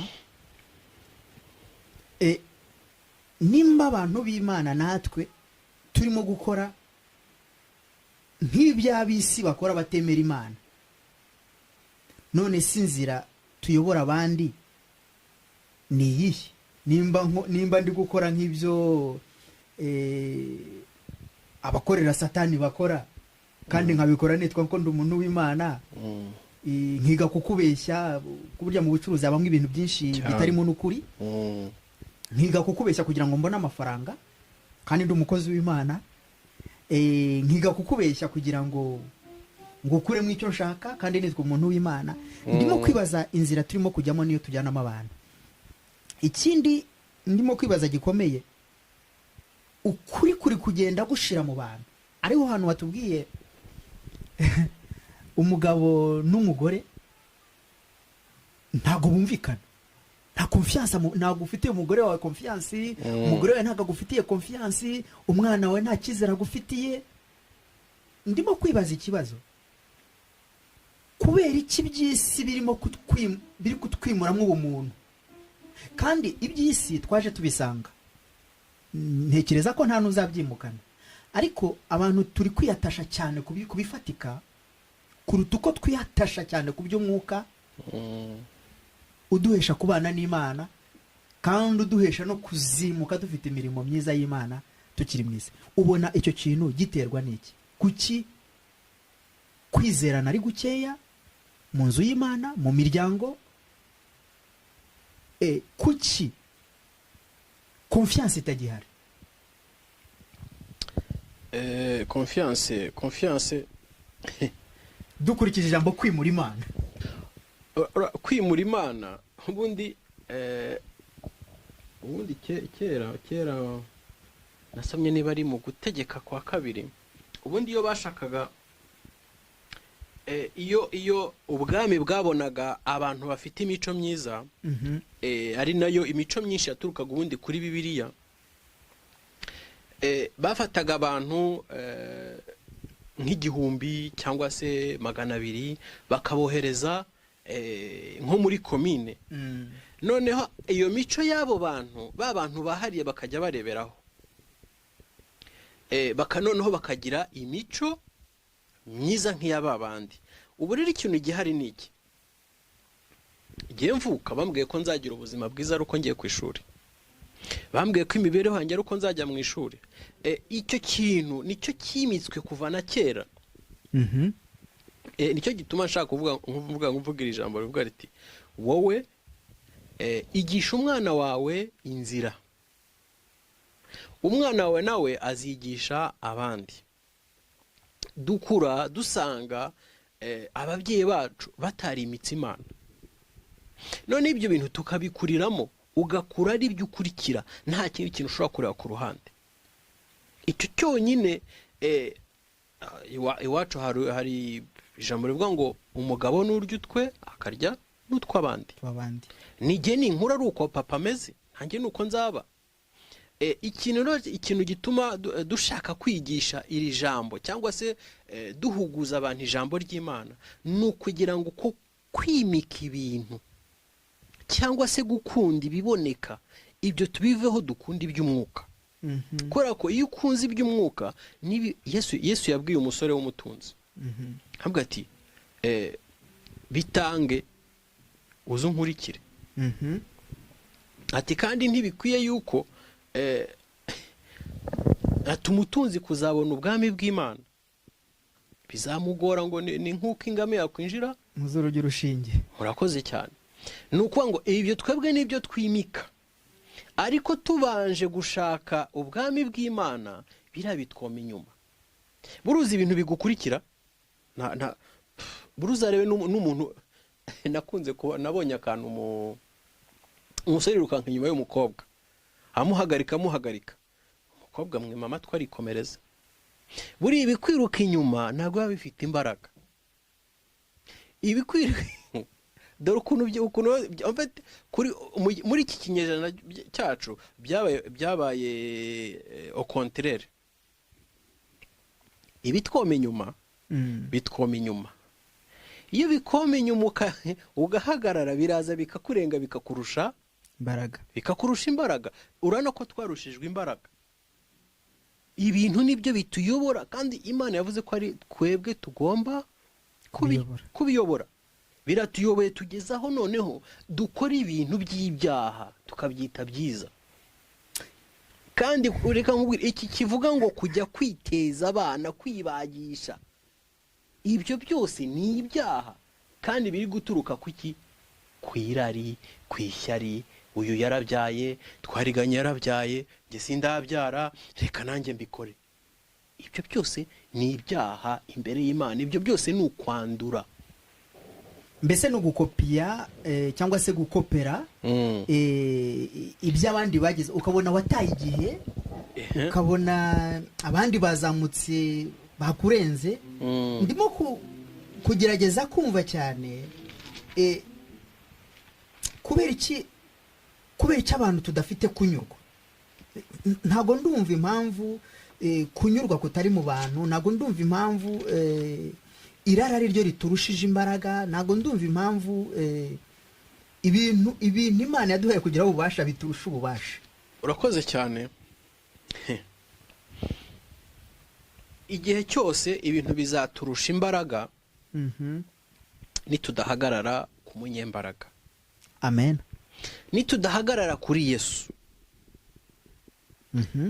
[SPEAKER 1] Nimba abantu b'Imana natwe turimo gukora nk'iby'abisi bakora batemera Imana, none sinzira tuyobora abandi ni iyihe? Nimba ndi gukora nk'ibyo abakorera Satani bakora, kandi nkabikora nitwa ko ndi umuntu w'Imana, nkiga kukubeshya, kuburya mu bucuruzi habamo ibintu byinshi bitarimo n'ukuri, nkiga kukubeshya kugira ngo mbone amafaranga, kandi ndi umukozi w'Imana, nkiga kukubeshya kugira ngo ngukuremo icyo nshaka, kandi nitwa umuntu w'Imana. Ndimo kwibaza inzira turimo kujyamo niyo tujyanamo abantu. Ikindi ndimo kwibaza gikomeye, ukuri kugenda gushira mu bantu. Ariho hano watubwiye umugabo n'umugore ntago bumvikana, nta confiance, ntago ufitiye umugore wawe confiance, umugore wawe ntago agufitiye confiance, umwana wawe nta cyizere agufitiye. Ndimo kwibaza ikibazo, kubera iki by'isi biri kutwimuramo ubumuntu, kandi iby'isi twaje tubisanga. Ntekereza ko nta nuzabyimukana, ariko abantu turi kwiyatasha cyane kubifatika kuruta uko twiyatasha cyane ku by'umwuka uduhesha kubana n'Imana, kandi uduhesha no kuzimuka dufite imirimo myiza y'Imana tukiri mu isi. Ubona icyo kintu giterwa n'iki? Kuki kwizerana ari gukeya mu nzu y'Imana, mu miryango? Kuki confiance itagihari?
[SPEAKER 2] Confiance
[SPEAKER 1] dukurikije ijambo kwimura Imana.
[SPEAKER 2] Kwimura Imana ubundi kera nasomye niba ari mu Gutegeka kwa kabiri, ubundi iyo bashakaga iyo ubwami bwabonaga abantu bafite imico myiza, ari nayo imico myinshi yaturukaga ubundi kuri Bibiliya, bafataga abantu nk'igihumbi cyangwa se 200 bakabohereza nko muri komine. Noneho iyo mico y'abo bantu bahariye bakajya bareberaho, noneho bakagira imico myiza nk'iyaba bandi. Ubu rero ikintu gihari ni iki? Igihe mvuka bambwiye ko nzagira ubuzima bwiza ari uko ngiye ku ishuri, bambwiye ko imibereho yanjye ari uko nzajya mu ishuri. Icyo kintu nicyo kimitswe kuva na kera. Nicyo gituma nshaka kuvuga iri jambo rivuga riti wowe igisha umwana wawe inzira, umwana wawe nawe azigisha abandi. Dukura dusanga ababyeyi bacu batari imitsi Imana, none ibyo bintu tukabikuriramo, ugakura ari byo ukurikira, nta kindi kintu ushobora kureba ku ruhande. Icyo cyonyine iwacu hari ijambo rivuga ngo umugabo n'urya utwe akarya n'utw'abandi. Nijye ninkura ari uko papa ameze, ntanjye nuko nzaba. Ikintu gituma dushaka kwigisha iri jambo cyangwa se duhuguza abantu ijambo ry'Imana ni ukugira ngo ko kwimika ibintu cyangwa se gukunda ibiboneka, ibyo tubiveho dukunda iby'umwuka. Kubera ko iyo ukunze iby'umwuka, Yesu yabwiye umusore w'umutunzi, avuga ati bitange uze unkurikire. Ati kandi ntibikwiye yuko ati umutunzi kuzabona ubwami bw'Imana bizamugora ngo ni nk'uko ingame yakwinjira
[SPEAKER 1] mu zuru ry'urushinge.
[SPEAKER 2] Murakoze cyane. Ni ukuvuga ngo ibyo twebwe n'ibyo twimika, ariko tubanje gushaka ubwami bw'Imana birabitwoma inyuma. Buruzi ibintu bigukurikira, buruzarebe n'umuntu nakunze kuba nabonye akantu umusore yirukanka inyuma y'umukobwa, amuhagarika umukobwa mwe mama twarikomereza. Buri ibikwiruka inyuma ntabwo biba bifite imbaraga. Ibikwiruka dore ukuntu muri iki kinyejana cyacu byabaye au contraire. Ibitwoma inyuma bitwoma inyuma. Iyo bikoma inyuma ugahagarara, biraza bikakurenga bikakurusha imbaraga. Urana ko twarushijwe imbaraga. Ibintu nibyo bituyobora, kandi Imana yavuze ko ari twebwe tugomba kubiyobora. Biratuyoboye tugezaho noneho dukora ibintu by'ibyaha tukabyita byiza. Kandi ureka nkubwira iki kivuga ngo kujya kwiteza abana, kwibagisha, ibyo byose ni ibyaha, kandi biri guturuka kuki? Kwirari, kwishyari. Uyu yarabyaye, twariganye yarabyaye, nge sindabyara, reka nanjye mbikore. Ibyo byose ni ibyaha imbere y'Imana. Ibyo byose ni ukwandura.
[SPEAKER 1] Mbese no gukopiya cyangwa se gukopera iby'abandi bagize, ukabona wataye igihe, ukabona abandi bazamutse bakurenze. Ndimo kugerageza kumva cyane kubera iki abantu tudafite kunyurwa. Ntago ndumva impamvu kunyurwa kutari mu bantu, ntago ndumva impamvu irara ari ryo riturushije imbaraga, ntago ndumva impamvu ibintu Imana yaduhaye kugira ububasha biturusha ububasha.
[SPEAKER 2] Urakoze cyane. Igihe cyose ibintu bizaturusha imbaraga nitudahagarara ku munyembaraga.
[SPEAKER 1] Amen.
[SPEAKER 2] Nitudahagarara kuri Yesu,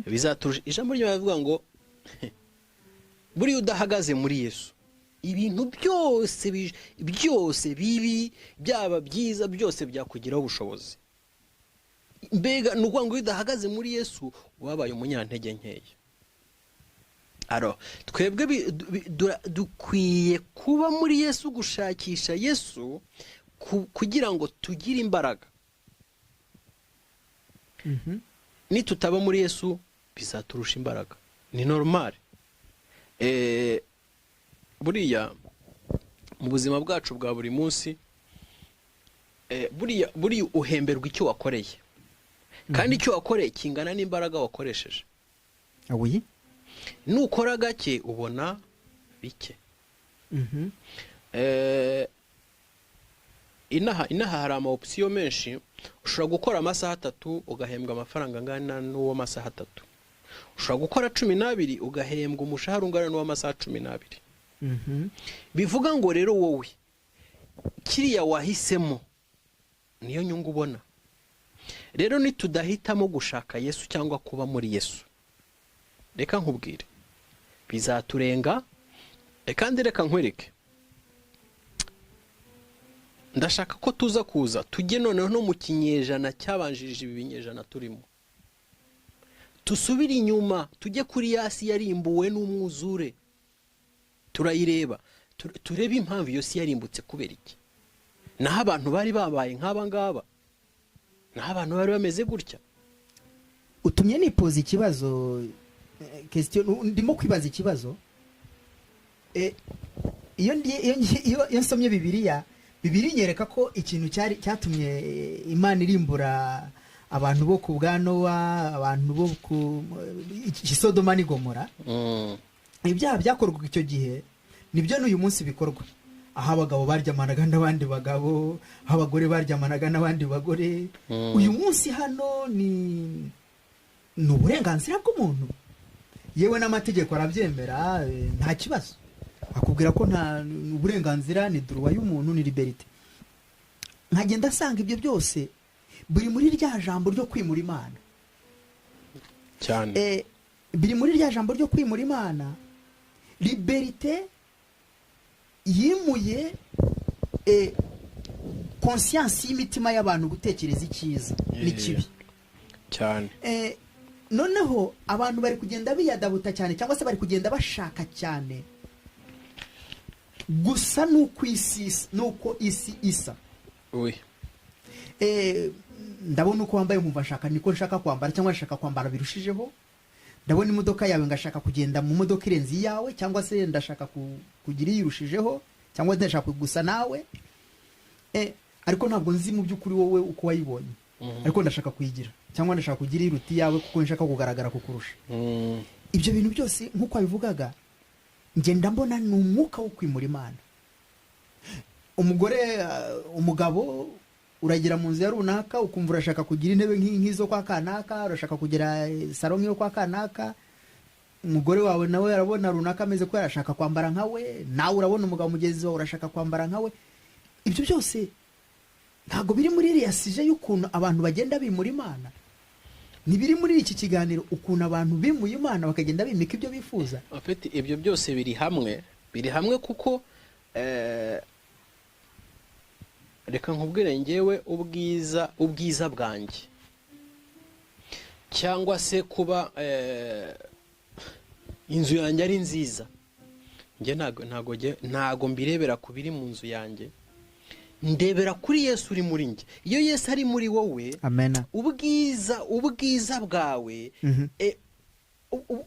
[SPEAKER 2] bizaturusha. Ijambo ryo bavuga ngo buriya udahagaze muri Yesu ibintu byose bibi byaba byiza byose byakugiraho ubushobozi. Mbega ni ukuvuga ngo iyo udahagaze muri Yesu wabaye umunyantege nkeya. Twebwe dukwiye kuba muri Yesu, gushakisha Yesu kugira ngo tugire imbaraga. Nitutaba muri Yesu bizaturusha imbaraga, ni normal. Buriya mu buzima bwacu bwa buri munsi buriya uhemberwa icyo wakoreye, kandi icyo wakoreye kingana n'imbaraga wakoresheje. Nukora gake ubona bike. Inaha hari ama option menshi. Ushobora gukora amasaha 3 ugahembwa amafaranga angana n'uwo masaha 3. Ushobora gukora 12 ugahembwa umushahara ungana n'uwo masaha 12. Bivuga ngo rero wowe kiriya wahisemo niyo nyungu ubona. Rero nitudahitamo gushaka Yesu cyangwa kuba muri Yesu, reka nkubwire bizaturenga. Kandi reka nkwereke, ndashaka ko tuza kuza tujye noneho no mu kinyejana cyabanjirije ibi binyejana turimo, tusubire inyuma tujye kuri Yasi yarimbuwe n'umwuzure, turayireba turebe impamvu iyo si yarimbutse kubera iki. Naho abantu bari babaye nk'aba ngaba, naho abantu bari bameze gutya.
[SPEAKER 1] Utumye nipoza ikibazo, ndimo kwibaza ikibazo. Iyo nsomye Bibiliya nyereka ko ikintu cyatumye Imana irimbura abantu bo ku bwa Nowa, abantu bo ku Sodoma ni Gomora. Ibyaha byakorwaga icyo gihe nibyo n'uyu munsi bikorwa. Aho abagabo baryamanaga n'abandi bagabo, aho abagore baryamanaga n'abandi bagore. Uyu munsi hano ni uburenganzira bw'umuntu, yewe n'amategeko arabyemera, nta kibazo. Akubwira ko nta uburenganzira, ni droit y'umuntu, ni liberté. Nkagenda asanga ibyo byose biri muri rya jambo ryo kwimura Imana
[SPEAKER 2] cyane.
[SPEAKER 1] Biri muri rya jambo ryo kwimura Imana. Liberté yimuye conscience y'imitima y'abantu gutekereza icyiza n'ikibi
[SPEAKER 2] cyane.
[SPEAKER 1] Noneho abantu bari kugenda biyadabuta cyane, cyangwa se bari kugenda bashaka cyane gusa nuko isi isa. Ndabona uko wambaye nkumva nshaka niko nshaka kwambara, cyangwa nshaka kwambara birushijeho. Ndabona imodoka yawe ngashaka kugenda mu modoka irenze iyawe, cyangwa se ndashaka kugira yirushijeho, cyangwa ndashaka gusa nawe. Ariko ntabwo nzi mu by'ukuri wowe uko wayibonye. Ariko ndashaka kuyigira, cyangwa ndashaka kugira iruti yawe kuko nshaka kugaragara kukurusha. Ibyo bintu byose nk'uko abivugaga, ngenda mbona ni umwuka wo kwimura Imana. Umugabo uragira mu nzu ya runaka ukumva urashaka kugira intebe nk'izo kwa kanaka, urashaka kugira salon yo kwa kanaka. Umugore wawe nawe arabona runaka ameze ko yarashaka kwambara nkawe, nawe urabona umugabo mugenzi wawe urashaka kwambara nkawe. Ibyo byose ntago biri muri iriya sije y'ukuntu abantu bagenda bimura Imana. Nibiri muri iki kiganiro ukuntu abantu bimuye Imana bakagenda bimika ibyo bifuza.
[SPEAKER 2] Afite ibyo byose biri hamwe kuko reka nkubwire ngewe ubwiza bwanjye, cyangwa se kuba inzu yanjye ari nziza, nge ntago mbirebera ku biri mu nzu yanjye, ndebera kuri Yesu uri muri nge. Iyo Yesu ari muri wowe,
[SPEAKER 1] amena,
[SPEAKER 2] ubwiza bwawe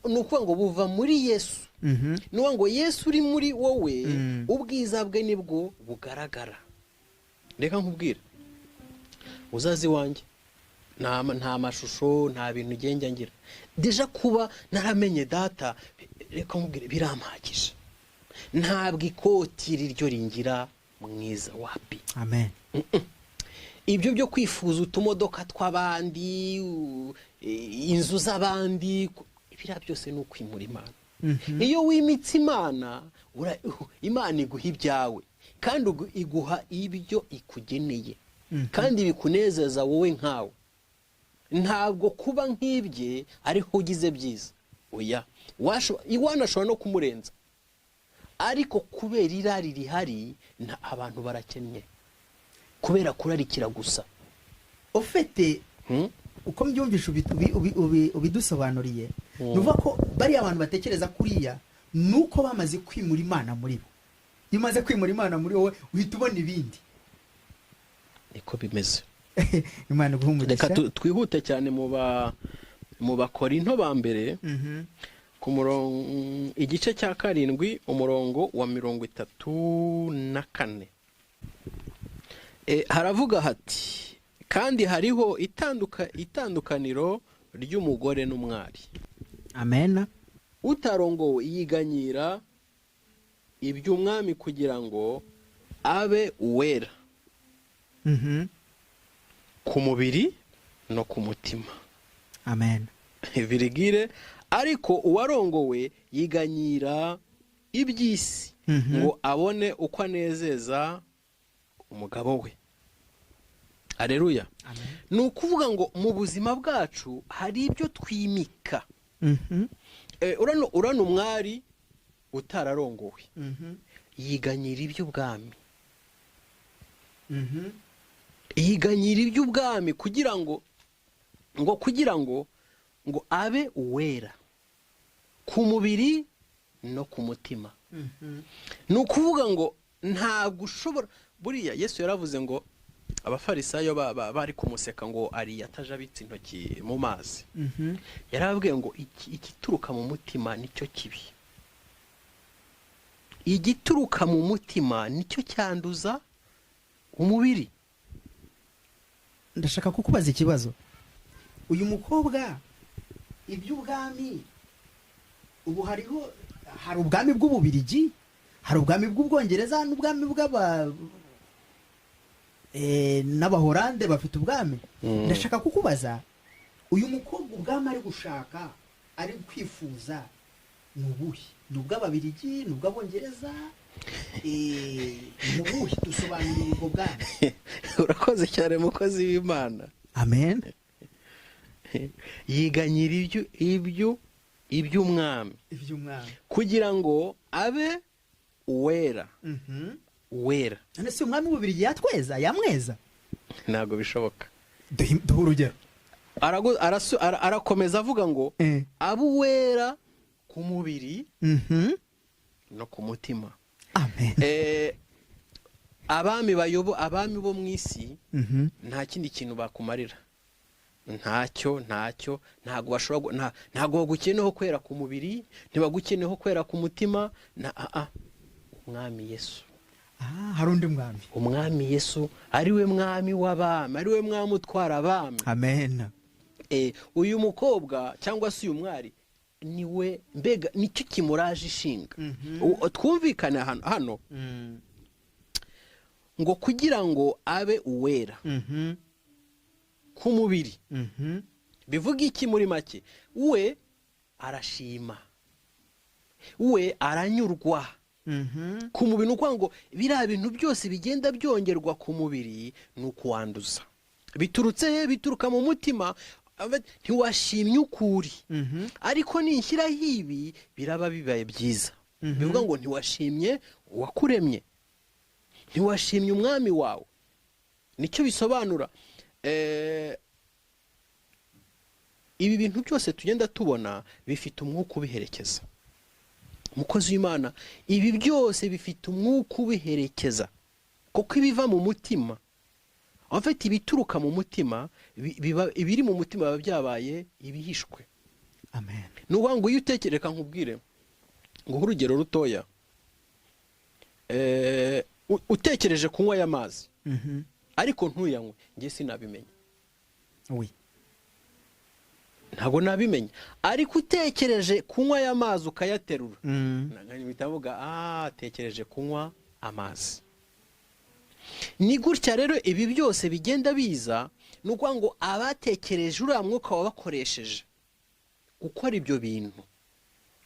[SPEAKER 2] ni ukuvuga ngo buva muri Yesu. Ni ukuvuga ngo Yesu uri muri wowe, ubwiza bwe nibwo bugaragara. Reka nkubwira, uzazi wanjye nta mashusho, nta bintu ugenda ngira. Deja kuba naramenye data, reka nkubwire, birampagije. Ntabwo ikoti ryo ringira mwiza, wapi.
[SPEAKER 1] Amen.
[SPEAKER 2] Ibyo byo kwifuza utumodoka tw'abandi, inzu z'abandi, ibira byose ni ukwimura Imana. Iyo wimitse Imana, Imana iguha ibyawe, kandi iguha ibyo ikugeneye, kandi bikunezeza wowe nkawe. ntabwo kuba nk'ibye ariho ugize byiza, oya, iwana ashobora no kumurenza, ariko kubera irari rihari abantu barakennye kubera kurarikira gusa.
[SPEAKER 1] ufite uko mbyumvisha ubidusobanuriye, nuva ko bari abantu batekereza kuriya nuko bamaze kwimura Imana muri bo. Iyo umaze kwimura Imana muri wowe uhita ubona ibindi.
[SPEAKER 2] Niko bimeze.
[SPEAKER 1] Imana guhumugisha.
[SPEAKER 2] Reka twihute cyane mu Bakorinto ba mbere ku murongo igice cya 7 umurongo wa 34. Haravuga hati kandi hariho itandukaniro ry'umugore n'umwari.
[SPEAKER 1] Amen.
[SPEAKER 2] Utarongowe yiganyira iby'umwami kugira ngo abe uwera ku mubiri no ku mutima.
[SPEAKER 1] Amen.
[SPEAKER 2] Virigire ariko uwarongowe yiganyira iby'isi ngo abone uko anezeza umugabo we. Haleluya. Ni ukuvuga ngo mu buzima bwacu hari ibyo twimika. Urano umwari utararongowe yiganyira iby'ubwami, yiganyira iby'ubwami kugira ngo abe uwera ku mubiri no ku mutima. Ni ukuvuga ngo ntabwo ushobora, buriya Yesu yaravuze ngo abafarisayo bari kumuseka ngo ari atajabitse intoki mu mazi. Yarababwiye ngo igituruka mu mutima nicyo kibi, igituruka mu mutima nicyo cyanduza umubiri.
[SPEAKER 1] Ndashaka kukubaza ikibazo. Uyu mukobwa iby'ubwami ubu hari ubwami bw'Ububirigi, hari ubwami bw'Ubwongereza n'ubwami n'Abahorande bafite ubwami. Ndashaka kukubaza uyu mukobwa ubwami ari gushaka, ari kwifuza ni ubuhe? Ni ubw'Ababirigi, ni ubw'Abongereza, ni ubuhe? Dusobanurire ubwo bwami.
[SPEAKER 2] Urakoze cyane mukozi w'Imana.
[SPEAKER 1] Amen.
[SPEAKER 2] Yiganyira iby'umwami kugira ngo abe uwera. Uwera.
[SPEAKER 1] None si umwami w'Ububirigi yamweza?
[SPEAKER 2] Ntabwo bishoboka.
[SPEAKER 1] Duhe urugero.
[SPEAKER 2] Arakomeza avuga ngo abe uwera ku mubiri no ku mutima.
[SPEAKER 1] Amen.
[SPEAKER 2] Abami bo mu isi nta kindi kintu bakumarira. Ntacyo ntago bashobora, ntago bagukeneho kwera ku mubiri, ntibagukeneho kwera ku mutima. Umwami Yesu.
[SPEAKER 1] Hari undi mwami.
[SPEAKER 2] Umwami Yesu ariwe mwami w'abami, ariwe mwami utwara abami.
[SPEAKER 1] Amen.
[SPEAKER 2] Uyu mukobwa cyangwa se uyu mwari niwe, mbega nicyo kimuraje ishinga. Twumvikane hano ngo kugira ngo abe uwera ku mubiri. Bivuga iki muri make? We arashima, we aranyurwa ku mubiri. Ni ukuvuga ngo biriya bintu byose bigenda byongerwa ku mubiri ni ukuwanduza. Bituruka mu mutima. Ntiwashimye ukuri, ariko nishyiraho ibi biraba bibaye byiza. Bivuga ngo ntiwashimye uwakuremye, ntiwashimye umwami wawe. Nicyo bisobanura. Ibi bintu byose tugenda tubona bifite umwuka ubiherekeza. Mukozi w'Imana, ibi byose bifite umwuka ubiherekeza, kuko ibiva mu mutima, afite ibituruka mu mutima, ibiri mu mutima biba byabaye ibihishwe.
[SPEAKER 1] Amen.
[SPEAKER 2] Nuvuga ngo iyo utekereka nkubwire ngo urugero rutoya, utekereje kunywa aya mazi ariko ntuyanywe, ngiye sinabimenya. Ntabwo nabimenya. Ariko utekereje kunywa aya mazi ukayaterura, bitavuga atekereje kunywa amazi. Ni gutya rero ibi byose bigenda biza. Ni ukuvuga ngo abatekereje uriya mwuka wabakoresheje gukora ibyo bintu,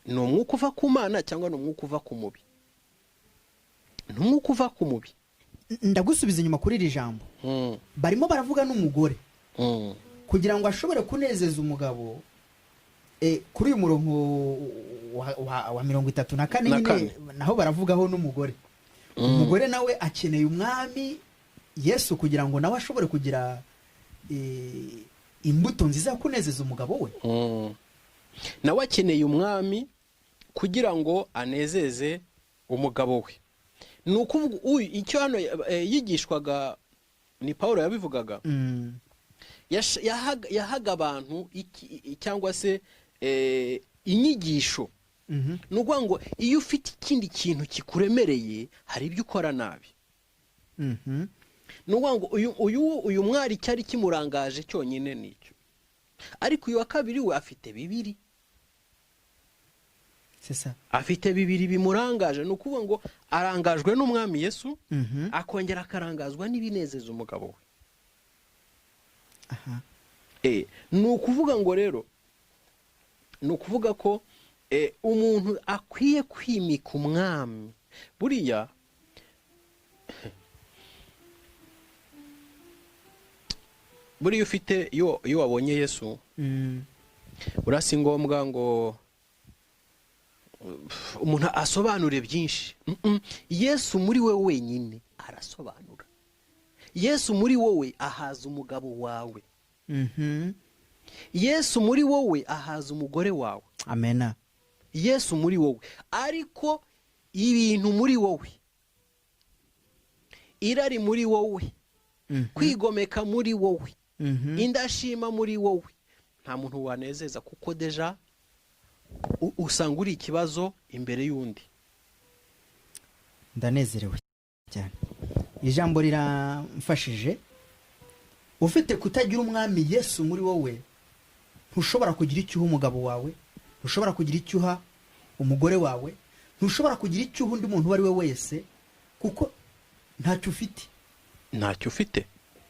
[SPEAKER 2] ni umwuka uva ku Mana cyangwa ni umwuka uva ku mubi? Ni umwuka uva ku mubi.
[SPEAKER 1] Ndagusubiza inyuma kuri iri jambo. Barimo baravuga n'umugore. kugira ngo ashobore kunezeza umugabo. Kuri uyu murongo wa 34 nyine naho baravugaho n'umugore. Umugore nawe akeneye umwami Yesu kugira ngo nawe ashobore kugira imbuto nziza yo kunezeza umugabo we.
[SPEAKER 2] Nawe akeneye umwami kugira ngo anezeze umugabo we. Ni ukuvuga icyo hano yigishwaga ni Pawulo yabivugaga. Yahaga abantu cyangwa se inyigisho. Ni ukuvuga ngo iyo ufite ikindi kintu kikuremereye hari ibyo ukora nabi. Ni ukuvuga ngo uyu mwari cyari kimurangaje cyonyine nicyo, ariko uyu wa kabiri we afite bibiri. Afite bibiri bimurangaje. Ni ukuvuga ngo arangajwe n'umwami Yesu, akongera akarangazwa n'ibinezeza umugabo we. Ni ukuvuga ngo rero, ni ukuvuga ko umuntu akwiye kwimika umwami. Buriya ufite iyo wabonye Yesu, urasi ngombwa ngo umuntu asobanure byinshi. Yesu muri we wenyine arasobanura. Yesu muri wowe ahaza umugabo wawe. Yesu muri wowe ahaza umugore wawe.
[SPEAKER 1] Amena.
[SPEAKER 2] Yesu muri wowe. Ariko ibintu muri wowe, irari muri wowe, kwigomeka muri wowe, indashima muri wowe, nta muntu wanezeza, kuko deja usanga uri ikibazo imbere y'undi.
[SPEAKER 1] Ndanezerewe cyane, ijambo riramfashije. Ufite kutagira umwami Yesu muri wowe, ntushobora kugira icyo uha umugabo wawe, ntushobora kugira icyo uha umugore wawe, ntushobora kugira icyo uha undi muntu uwo ari we wese, kuko ntacyo ufite.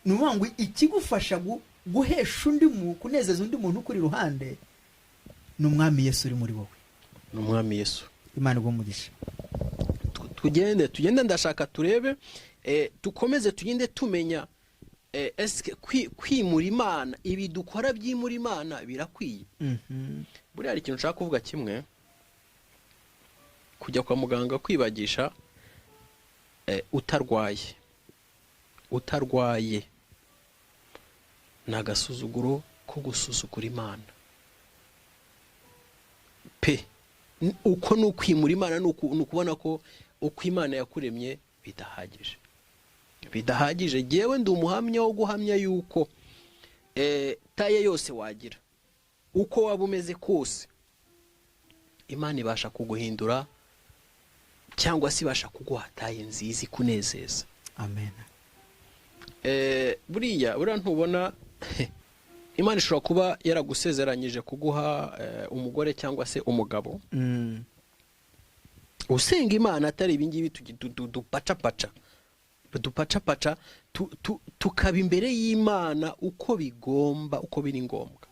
[SPEAKER 1] Ni ukuvuga ngo ikigufasha guhesha undi muntu, kunezeza undi muntu kuri ruhande, ni umwami Yesu uri muri wowe.
[SPEAKER 2] Ni umwami Yesu.
[SPEAKER 1] Imana igumugisha.
[SPEAKER 2] Tugende ndashaka turebe, dukomeze tugende tumenya kwimura Imana, ibi dukora byimura Imana birakwiye. Buriya hari ikintu nshaka kuvuga kimwe, kujya kwa muganga kwibagisha utarwaye ni agasuzuguro ko gusuzugura Imana pe. Uko ni ukwimura Imana, ni ukubona ko uko Imana yakuremye bidahagije. Jyewe ndi umuhamya wo guhamya yuko taye yose wagira, uko waba umeze kose, Imana ibasha kuguhindura cyangwa se ibasha kuguha taye nziza ikunezeza.
[SPEAKER 1] Amen.
[SPEAKER 2] Buriya ntubona Imana ishobora kuba yaragusezeranyije kuguha umugore cyangwa se umugabo, usenga Imana atari ibingibi dupacapaca tukaba imbere y'Imana uko bigomba, uko biri ngombwa.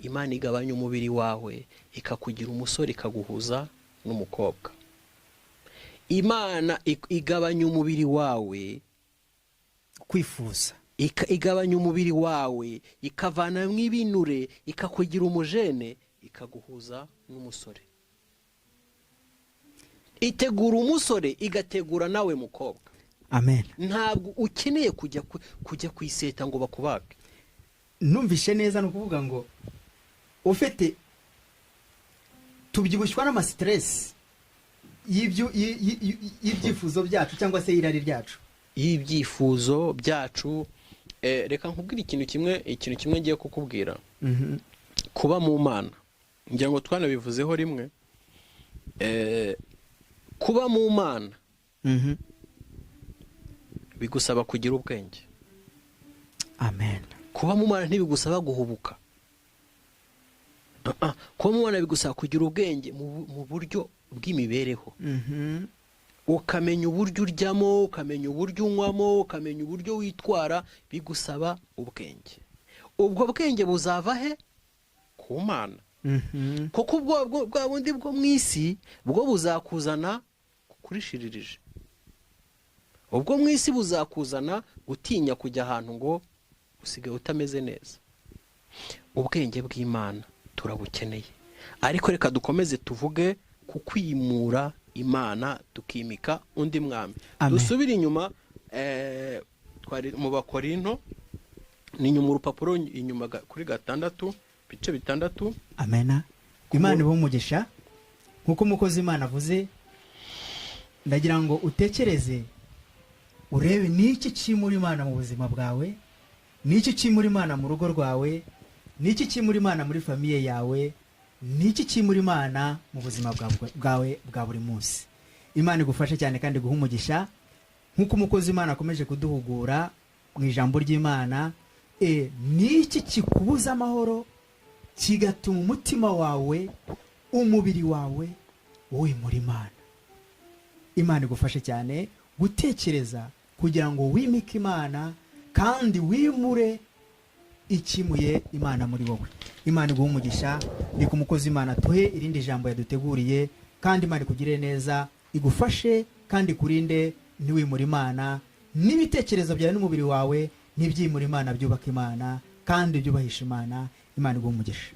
[SPEAKER 2] Imana igabanya umubiri wawe ikakugira umusore, ikaguhuza n'umukobwa. Imana igabanya umubiri wawe
[SPEAKER 1] kwifuza,
[SPEAKER 2] igabanya umubiri wawe ikavana mw'ibinure, ikakugira umujene, ikaguhuza n'umusore. Itegura umusore, igategura nawe mukobwa.
[SPEAKER 1] Amen.
[SPEAKER 2] Ntabwo ukeneye kujya kwiseta ngo bakubage.
[SPEAKER 1] Numvishe neza, no kuvuga ngo ufite tubyibushywa n'amastress y'ibyifuzo byacu cyangwa se irari ryacu,
[SPEAKER 2] y'ibyifuzo byacu. Reka nkubwire ikintu kimwe ngiye kukubwira. Kuba mu Mana, ngira ngo twanabivuzeho rimwe. Kuba mu Mana bigusaba kugira ubwenge.
[SPEAKER 1] Amen.
[SPEAKER 2] Kuba mu Mana ntibigusaba guhubuka. Kuba mu Mana bigusaba kugira ubwenge mu buryo bw'imibereho. Ukamenya uburyo uryamo, ukamenya uburyo unywamo, ukamenya uburyo witwara, bigusaba ubwenge. Ubwo bwenge buzava he? Ku Mana. Kuko bwa bundi bwo mu isi bwo buzakuzana kukurishiririje. Ubwo mu isi buzakuzana gutinya kujya ahantu ngo usigaye utameze neza. ubwenge bw'Imana turabukeneye, ariko reka dukomeze tuvuge ku kwimura Imana tukimika undi mwami. Dusubire inyuma twari mu Bakorinto, ni inyuma urupapuro inyuma kuri 6 bice 6.
[SPEAKER 1] Amena. Imana ibumugisha nkuko umukozi Imana avuze. Ndagira ngo utekereze urebe niki kimura Imana mu buzima bwawe, niki kimura Imana mu rugo rwawe, niki kimura Imana muri famiye yawe, niki kimura Imana mu buzima bwawe bwa buri munsi. Imana igufashe cyane kandi guhumugisha nkuko umukozi Imana akomeje kuduhugura mu ijambo ry'Imana. Niki kikubuza amahoro kigatuma umutima wawe, umubiri wawe wimura Imana. Imana igufashe cyane gutekereza kugira ngo wimike Imana kandi wimure ikimuye Imana muri wowe. Imana iguhumugisha. Ndi ku mukozi Imana tuhe irindi jambo yaduteguriye, kandi Imana ikugire neza, igufashe kandi kurinde ntiwimure Imana, n'ibitekerezo byawe n'umubiri wawe n'ibyimura Imana byubaka Imana kandi byubahisha Imana. Imana iguhumugisha.